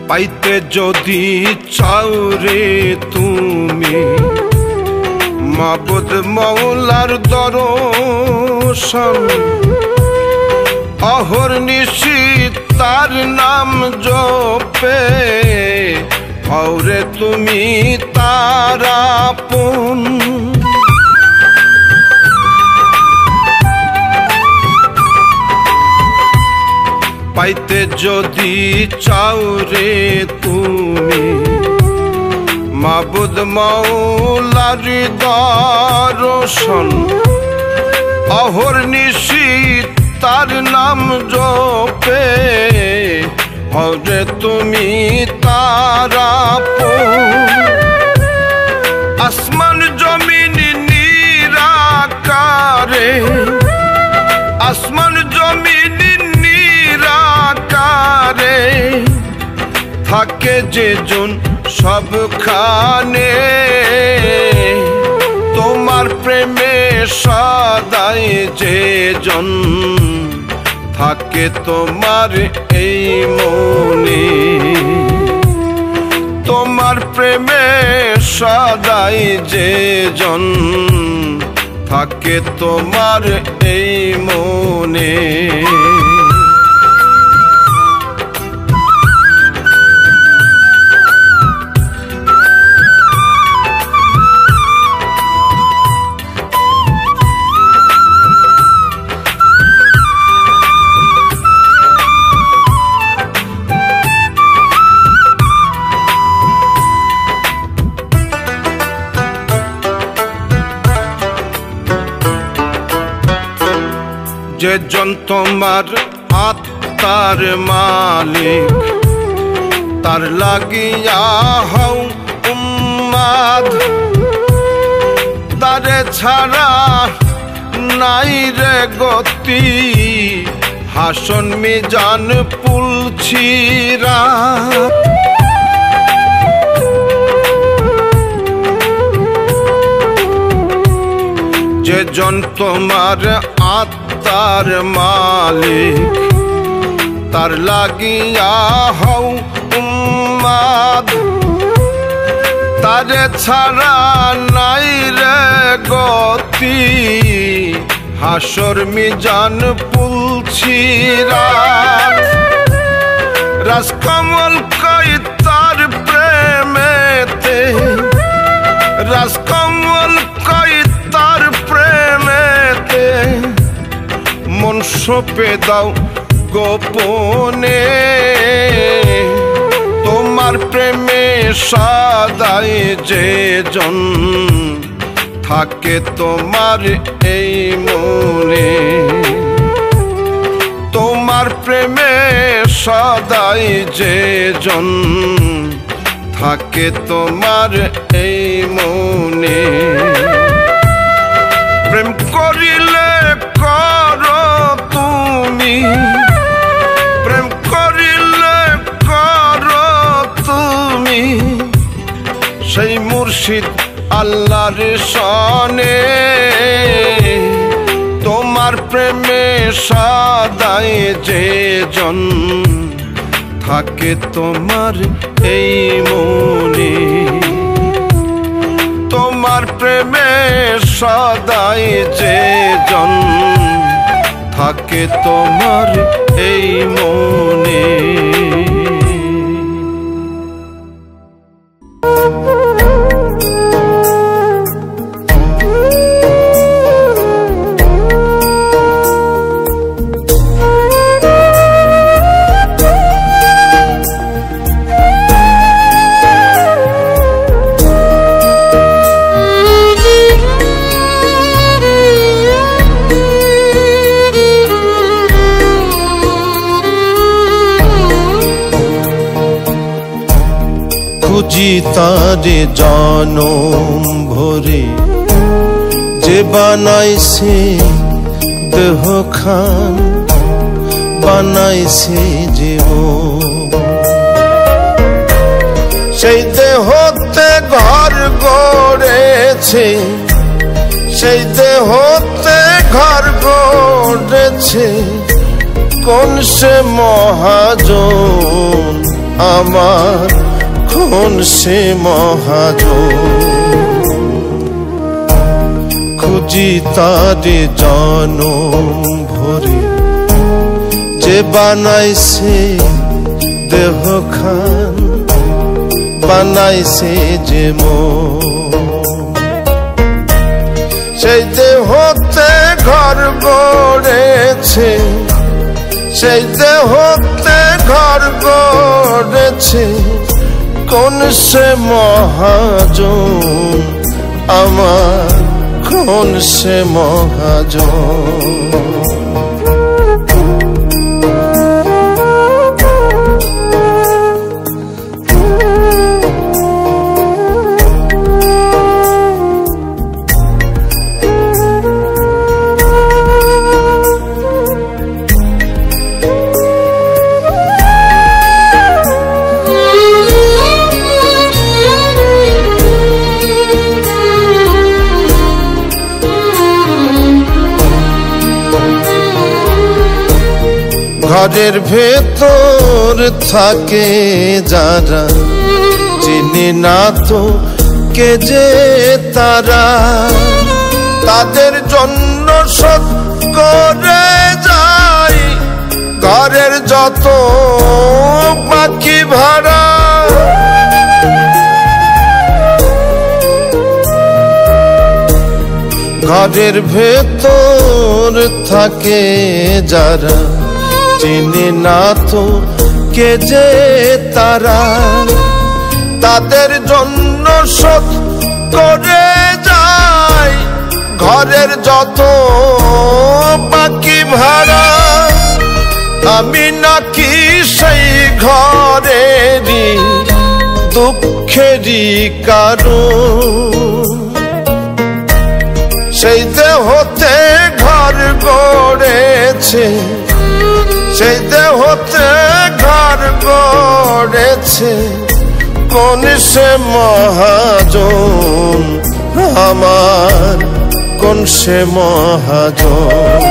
পাইতে যদি চাও রে তুমি মাবুদ মৌলার দর্শন, অহর্নিশি তার নাম জপে হওরে তুমি তার আপন। পাইতে যদি চাও রে তুমি মাবুদ মৌলার দর্শন, অহর্নিশি তার নাম জপে হরে তুমি তার আপন। আসমান জমিন নিরাকারে, আসমান জমিন নিরাকারে থাকে যে জন সবখানে, তোমার প্রেমে সদাই যে জন থাকে তোমার এই মনে, তোমার প্রেমে সদাই যে জন থাকে তোমার এই মনে। যে জন তোমার আত্মার মালিক তার লাগিয়া হও উম্মাদ তারে ছাড়া নাই রে গতি হাসন মিজান পুলছিরা যে জন তোমার আত্মার মালিক তার লাগিয়া হও উম্মাদ তারে ছাড়া নাই রে গতি হাসর মিজান পুলছিরা রাজকমল কই তার প্রেমেতে রাজকমল কই তার প্রেমেতে মন সঁপে দাও গোপনে তোমার প্রেমে সদাই যে জন থাকে তোমার এই মনে তোমার প্রেমে সদাই যে জন থাকে তোমার এই মনে প্রেম করিলে করো তুমি প্রেম করিলে করো তুমি সেই মুর্শিদ আল্লাহর সনে তোমার প্রেমে সদাই যে জন থাকে তোমার এই মনে তোমার প্রেমে সদাই যে জন থাকে তোমার এই মনে খুঁজি তারে জনম ভরে যে বানাইছে দেহ খান বানাইছে জীবন সেই দেহতে ঘর গড়েছে সেই দেহতে ঘর গড়েছে কোন সে মহাজন আমার কোন সে মহাজন খুঁজি তারে জনম ভরে যে বানাইছে দেহ খান বানাইছে যে সেই দেহতে ঘর গড়েছে সেই দেহতে ঘর গড়েছে কোন সে মহাজন আমার কোন সে মহাজন ঘরের ভেতর থাকে যারা চিনি না তো কে যে তারা তাদের জন্য সব করে যায় ঘরের যত বাকি ভাড়া ঘরের ভেতর থাকে যারা চিনি না তো কে যে তারা তাদের জন্য সব করে যায় ঘরের যত বাকি ভাড়া আমি নাকি সেই ঘরেরই দুঃখেরই কারণ। সেই দেহতে ঘর গড়েছে, সেই দেহতে ঘর গড়েছে কোন সে মহাজন আমার, কোন সে মহাজন।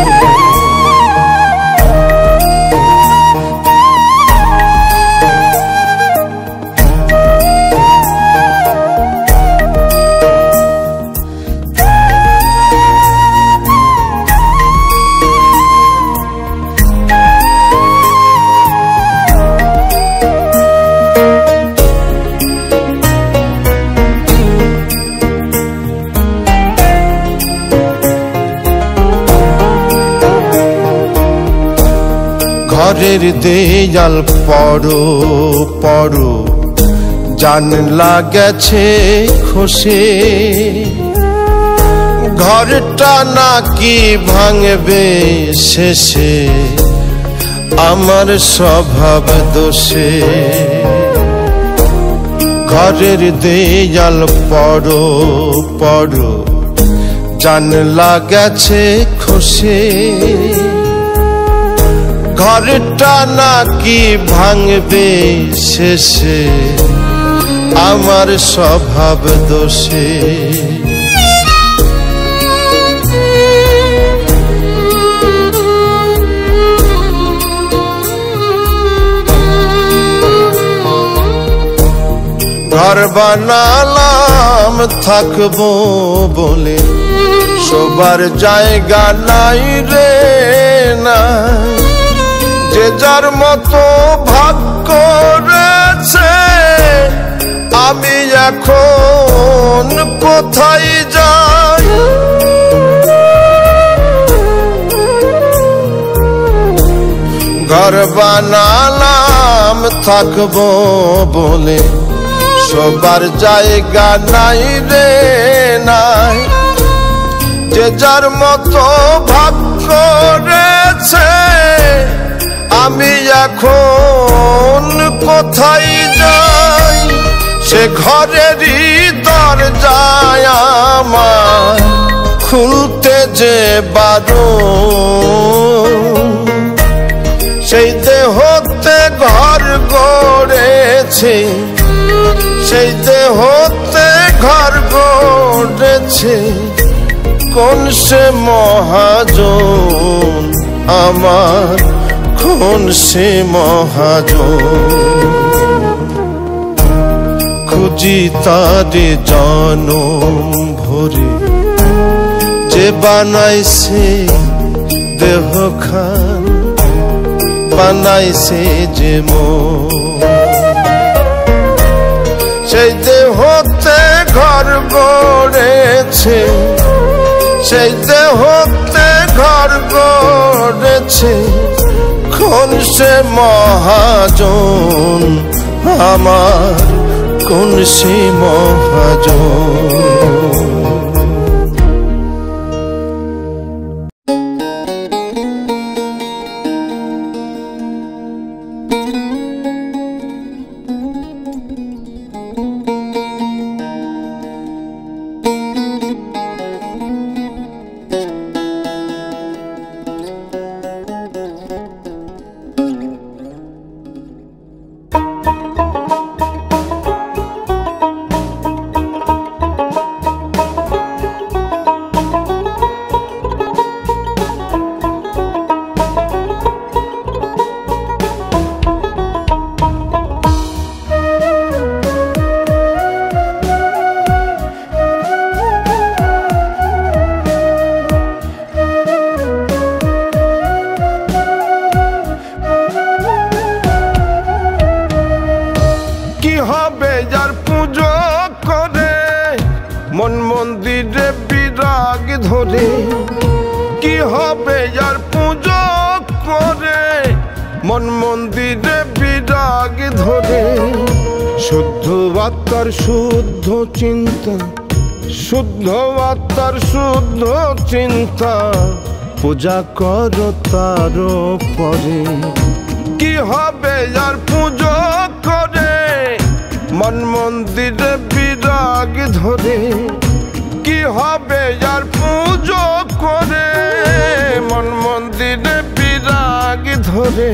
ঘরের দেয়াল পড়ো পড়ো জানলা গেছে খসে, ঘরটা নাকি ভাঙবে শেষে আমার স্বভাব দোষে। ঘরের দেয়াল পড়ো পড়ো জানলা গেছে খসে, ঘরটা নাকি ভাঙবে শেষে আমার স্বভাব দোষে। ঘর বানালাম থাকবো বলে শোবার জায়গা নাই রে না, যে যার মতো ভাগ করেছে আমি এখন কোথায় যাই। ঘর বানালাম থাকবো বলে শোবার জায়গা নাই রে নাই, যে যার মতো ভাগ করেছে আমি এখন কোথায় যাই। সে ঘরেরই দরজায় আমার খুলতে যে বারণ, সেই দেহতে ঘর গড়েছে, সেই দেহতে ঘর গড়েছে কোন সে মহাজন আমার, কোন সে মহাজন। খুঁজি তারে জনম ভরে যে বানাইছে দেহখান, বানাইছে যে মন। সেই দেহতে ঘর গড়েছে, সেই দেহতে ঘর গড়েছে কোন সে মহাজন আমার, কোন সে মহাজন। মন মন্দিরে বিরাগ ধরে, কি হবে যার পুজো করে মন মন্দিরে বিরাগ ধরে। শুদ্ধ আত্মার শুদ্ধ চিন্তা শুদ্ধ আত্মার শুদ্ধ চিন্তা পূজা করো তার পরে কি হবে আর পুজো করে মন মন্দিরে বিরাগ ধরে কি হবে আর পুজো করে মন মন্দিরে বিরাগ ধরে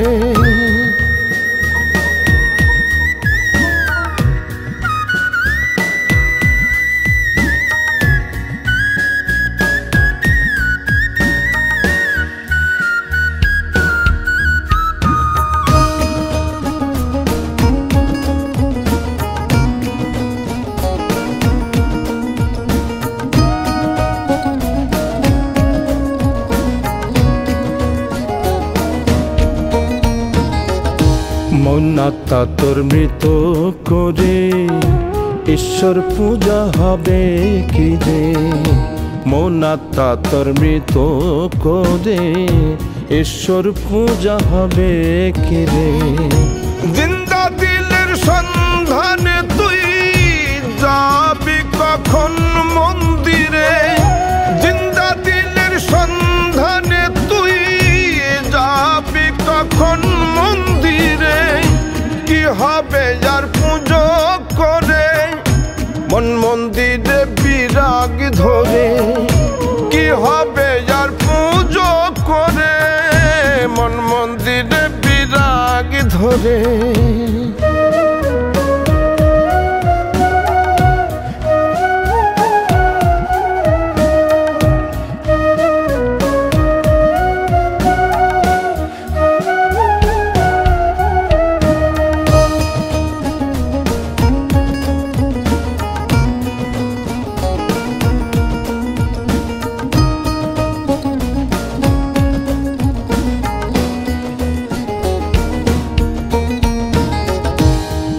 মনাত্মা তোর মৃত করে ঈশ্বর পূজা হবে কি রে মনাত্মা তোর মৃত করে ঈশ্বর পূজা হবে কি রে জিন্দা দিলের সন্ধানে তুই যাবি কখন মন্দিরে জিন্দা দিলের সন্ধানে তুই যাবি কখন মন্দিরে কি হবে আর পুজো করে মন মন্দিরে বিরাগ ধরে কি হবে আর পুজো করে মন মন্দিরে বিরাগ ধরে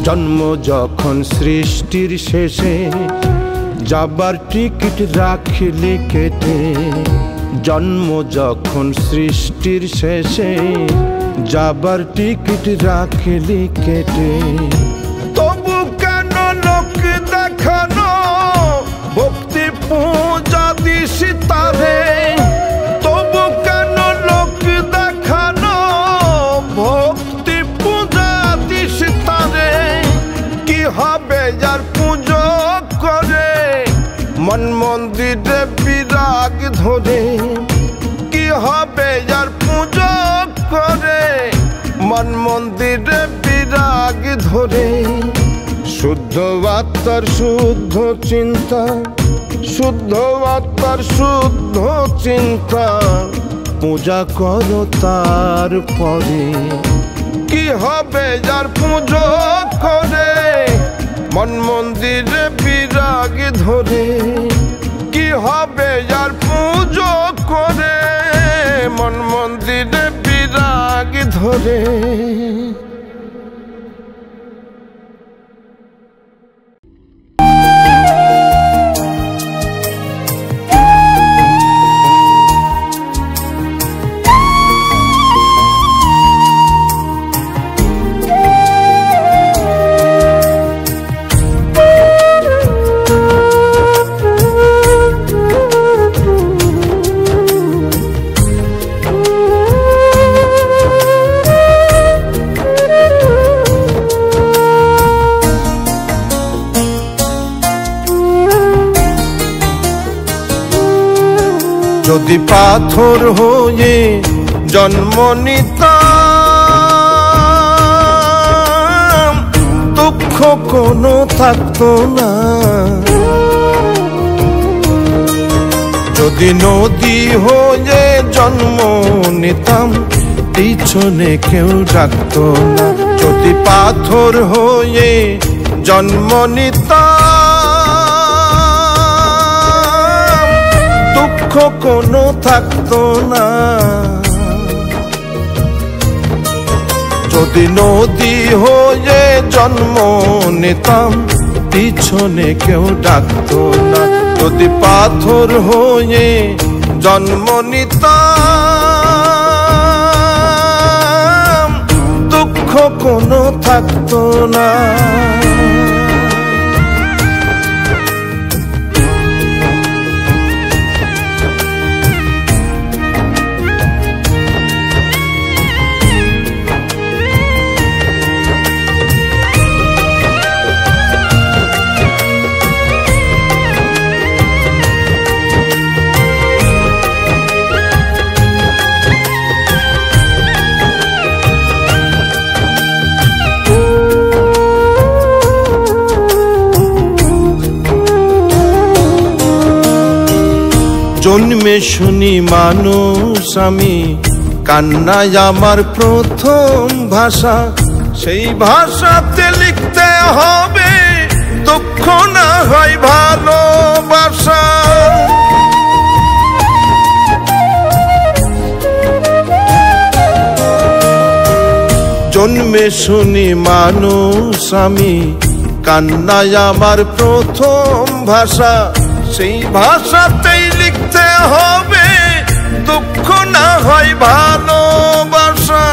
জন্ম যখন সৃষ্টির শেষে যাবার টিকিট রাখলি কেটে জন্ম যখন সৃষ্টির শেষে যাবার টিকিট রাখলি কেটে তবু কেন লোক দেখানো ভক্তি পূজা দিস তারে তবু কেন লোক দেখানো ভক্তি পূজা দিস তারে কি হবে যার পুজো করে মন মন্দিরে বিরাগ ধরে কি হবে যার পুজো করে মন মন্দিরে বিরাগ ধরে শুদ্ধ আত্মার শুদ্ধ চিন্তা শুদ্ধ আত্মার শুদ্ধ চিন্তা পূজা করো তার পরে কি হবে যার পুজো করে মন মন্দিরে বিরাগ ধরে কি হবে যার পুজো করে মন মন্দিরে বিরাগ ধরে যদি পাথর হয়ে জন্ম নিতাম দুঃখ কোনো থাকতো না যদি নদী হয়ে জন্ম নিতাম পিছনে কেউ ডাকতো না যদি পাথর হয়ে জন্ম নিতাম দুঃখ কোনো থাকতো না যদি নদী হয়ে জন্ম নিতাম পিছনে কেউ ডাকতো না যদি পাথর হয়ে জন্ম নিতাম দুঃখ কোনো থাকতো না জন্মে শুনি মানুষ আমি, কান্নায় আমার প্রথম ভাষা, সেই ভাষাতে লিখতে হবে দুঃখ না হয় ভালোবাসা। জন্মে শুনি মানুষ আমি, কান্নায় আমার প্রথম ভাষা, সেই ভাষাতেই লিখতে হবে দুঃখ না হয় ভালোবাসা।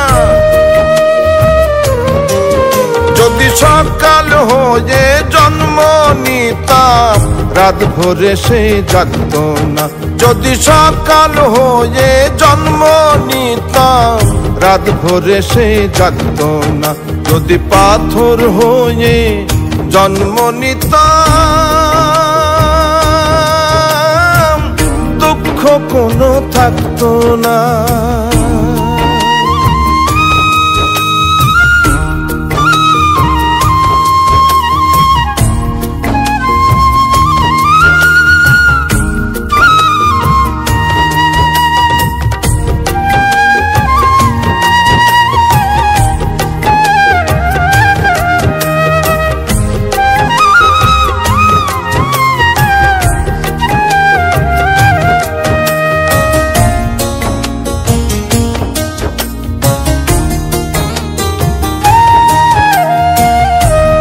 যদি সকাল হয়ে জন্ম নিতাম, রাত ভোরে সে জাগত না। যদি সকাল হয়ে জন্ম নিতাম, রাত ভোরে সে জাগত না। যদি পাথর হয়ে জন্ম নিতাম, দুঃখ কোনো থাকতো না।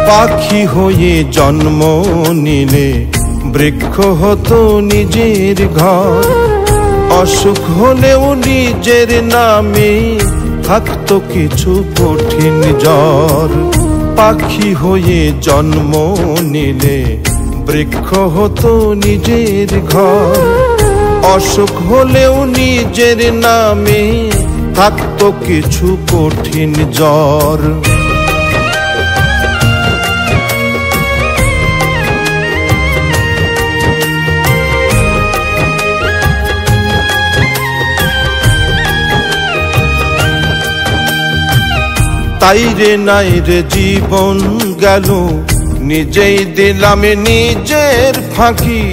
পাখি হয়ে জন্ম নিলে বৃক্ষ হতো নিজের ঘর, অসুখ হলেও নিজের নামে থাকতো কিছু কঠিন জ্বর। পাখি হয়ে জন্ম নিলে বৃক্ষ হতো নিজের ঘর, অসুখ হলেও নিজের নামে থাকতো কিছু কঠিন জ্বর। তাই রে নাই রে জীবন গেল, নিজেই দিলাম নিজের ফাঁকি।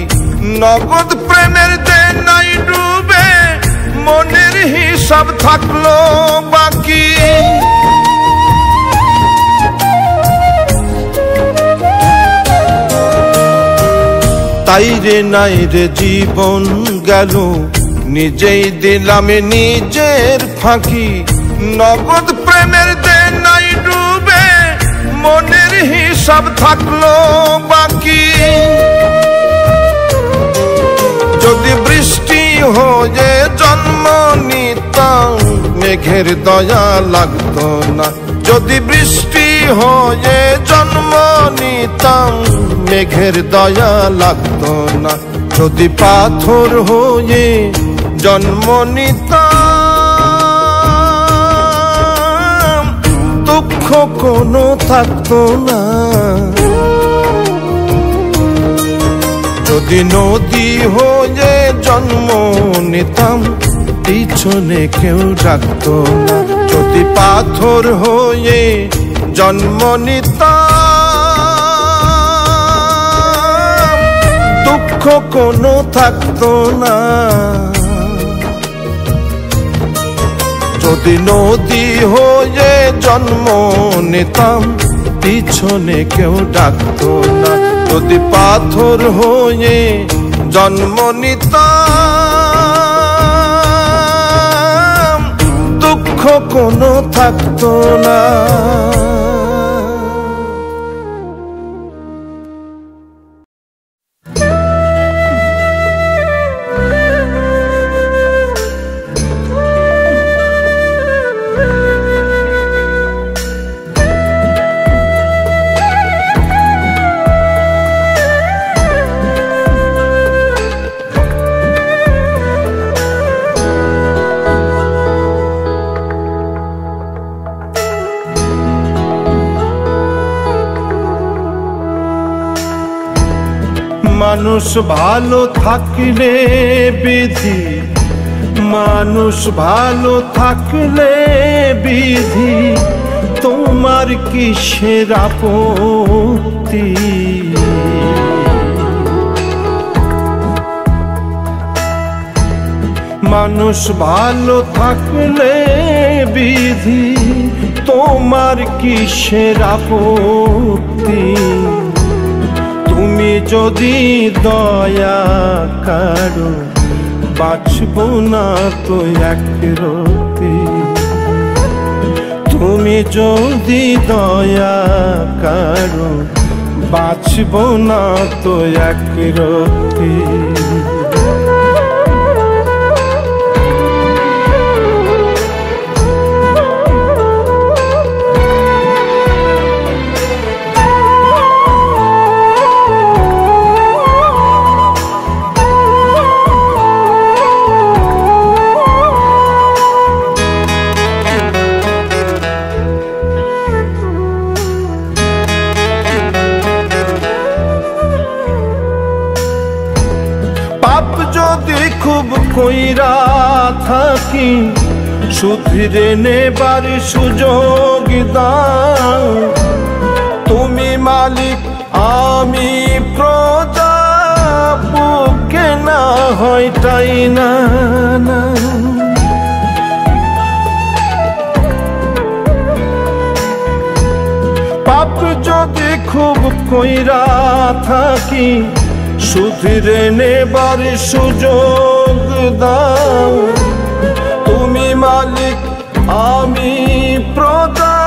নগদ প্রেমের দেনাই ডুবে মনের হিসাব থাকলো বাকি। তাই রে নাই রে জীবন গেল, নিজেই দিলাম নিজের ফাঁকি। নগদ প্রেমের দেনাই ডুবে মনের হিসাব থাকলো বাকি। যদি বৃষ্টি হয়ে জন্ম নিতাম, মেঘের দয়া লাগতো না। যদি বৃষ্টি হয়ে জন্ম নিতাম, মেঘের দয়া লাগতো না। যদি পাথর হয়ে জন্ম নিতাম, দুঃখ কোনো থাকতো না। যদি নদী হয়ে জন্ম নিতাম, পিছনে কেউ ডাকতো না। যদি পাথর হয়ে জন্ম নিতাম, দুঃখ কোনো থাকতো না। যদি নদী হয়ে জন্ম নিতাম, পিছনে কেউ ডাকতো না। যদি পাথর হয়ে জন্ম নিতাম, দুঃখ কোনো থাকতো না। মানুষ ভালো থাকলে বিধি, মানুষ ভালো থাকলে বিধি, তোমার কিসের আপত্তি? মানুষ ভালো থাকলে বিধি তোমার কিসের আপত্তি? তুমি যদি দয়া করো বাঁচব না তো একরতি। তুমি যদি দয়া করো বাঁচব না তো একরতি। খুব কইরা থাকি শুধরে নেবার সুযোগ দাও। তুমি মালিক আমি প্রজা, বুকে না হয় তাই না। পাপ যদি খুব কইরা থাকি শুধরে নেবার সুযোগ দাও। তুমি মালিক আমি প্রজা,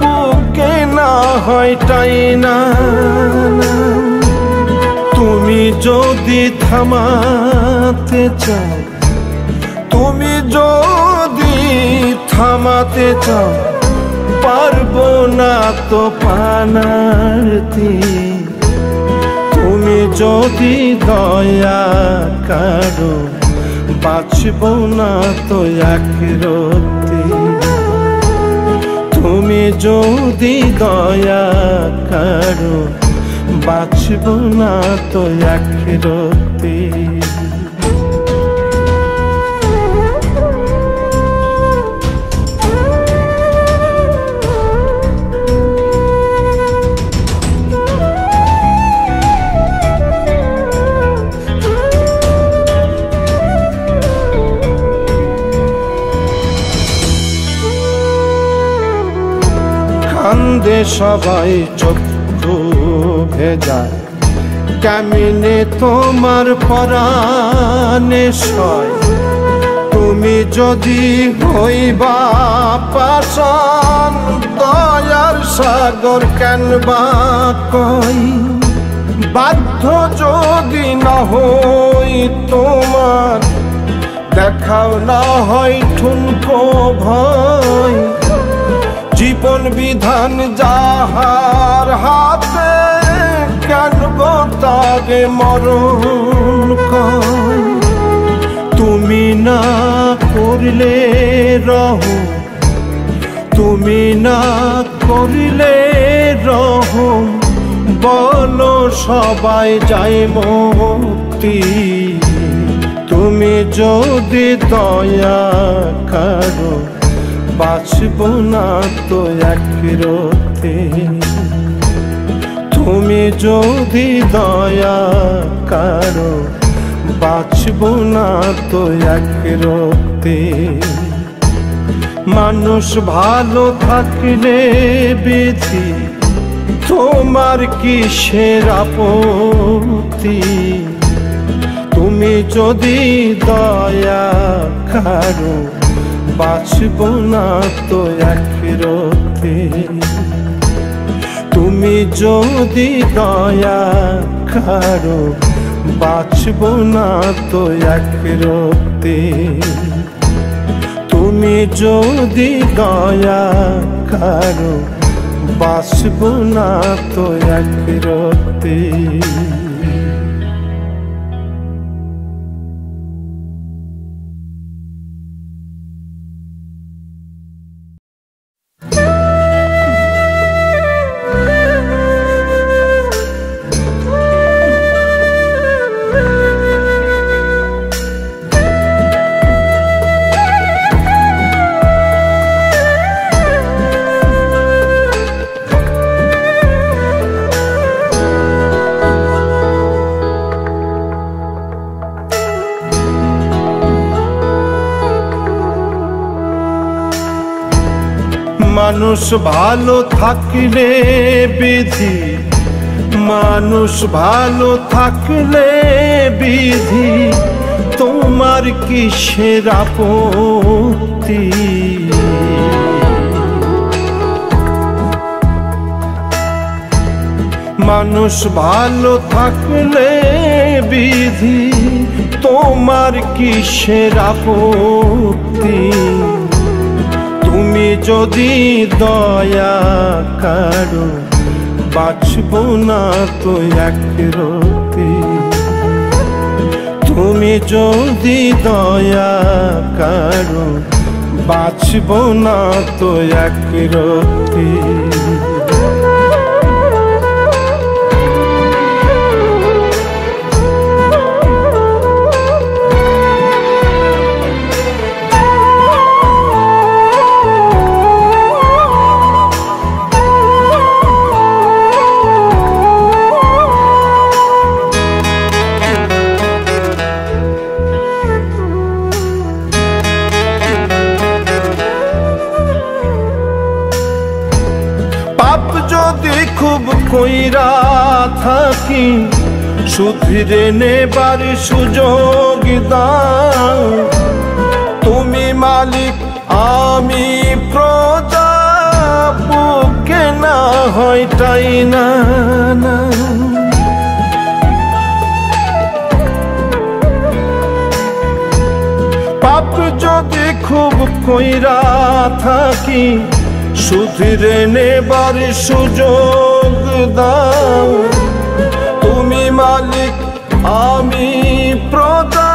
বুকে না হয় তাই না। তুমি যদি থামাতে চাও, তুমি যদি থামাতে চাও, পারবো না তো পানার্থী। তুমি যদি দয়া করো বাঁচব না তো একরতি। তুমি যদি দয়া করো বাঁচব না তো একরতি। কান্দে সবাই চক্ষু ভেজায়, কেমনে তোমার পরাণে সয়। তুমি যদি হইবা পাষাণ, দয়ার সাগর কেন বা কই। বাধ্য যদি না হই তোমার, দেখাও না হয় ঠুনকো ভয়। জীবন বিধান যাহার হাতে, কেন তারে মরণ কয়। তুমি না করলে রহো, তুমি না করলে রহো, বলো সবাই যায় মুক্তি। তুমি যদি দয়া করো বাঁচব না তো একরতি। তুমি যদি দয়া করো বাঁচব না তো একরতি। মানুষ ভালো থাকলে বিধি তোমার কিসের আপত্তি? তুমি যদি দয়া করো বাঁচব না তো একরতি। তুমি যদি দয়া করো বাঁচব না তো একরতি। তুমি যদি দয়া করো বাঁচব না তো একরতি। মানুষ ভালো থাকলে বিধি, মানুষ ভালো থাকলে বিধি, তোমার কিসের আপত্তি? মানুষ ভালো থাকলে বিধি, তোমার কিসের আপত্তি? তুমি যদি দয়া করো বাঁচব না তো একরতি। তুমি যদি দয়া করো বাঁচব না তো একরতি। যদি খুব কইরা থাকি শুধরে নেবার সুযোগ দাও। তুমি মালিক আমি প্রজা, বুকে না হয় তাই না। পাপ যদি খুব কইরা থাকি শুধরে নেবার সুযোগ দাও। তুমি মালিক আমি প্রজা,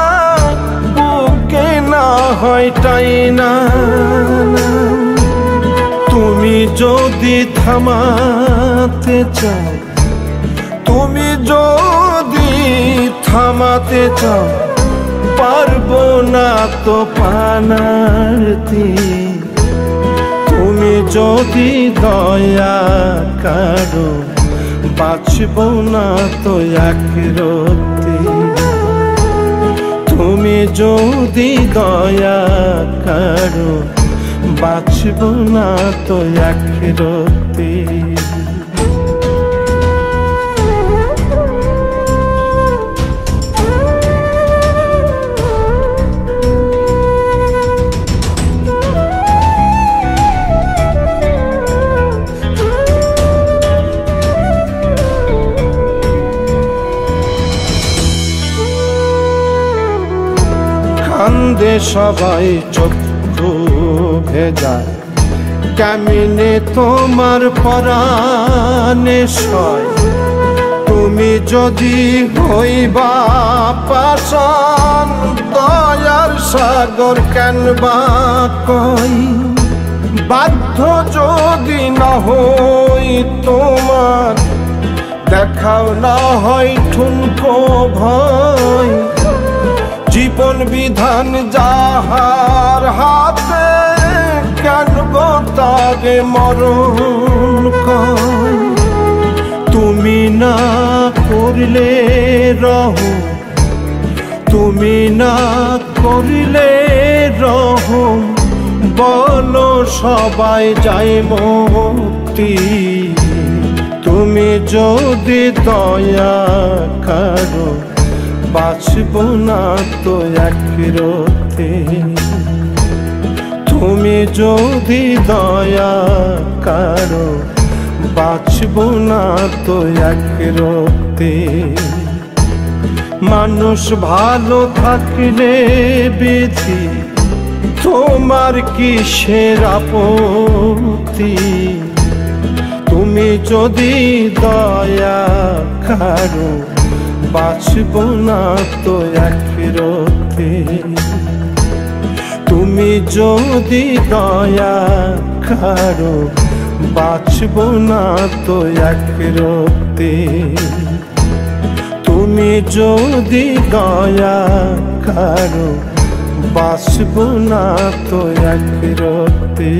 বুকে না হয় তাই না। তুমি যদি থামাতে চাও, তুমি যদি থামাতে চাও, পারবো না তো পানার্থী। তুমি যদি দয়া করো বাঁচব না তো একরতি। তুমি যদি দয়া করো বাঁচব না তো একরতি। কান্দে সবাই চক্ষু ভেজায়, কেমনে তোমার পরাণে সয়। তুমি যদি হইবা পাষাণ, দয়ার সাগর কেন বা কই। বাধ্য যদি না হই তোমার, দেখাও না হয় ঠুনকো ভয়। জীবন বিধান যাহার হাতে, কেন গো তারে মরণ কয়। তুমি না করলে রহো, তুমি না করলে রহো, বলো সবাই যায় মুক্তি। তুমি যদি দয়া করো বাঁচব না তো একরতি। তুমি যদি দয়া করো বাঁচব না তো একরতি। মানুষ ভালো থাকলে বিধি, তোমার কিসের আপত্তি? তুমি যদি দয়া করো বাঁচব না তো একরতি। তুমি যদি দয়া করো বাঁচব না তো একরতি। তুমি যদি দয়া করো বাঁচব না তো একরতি।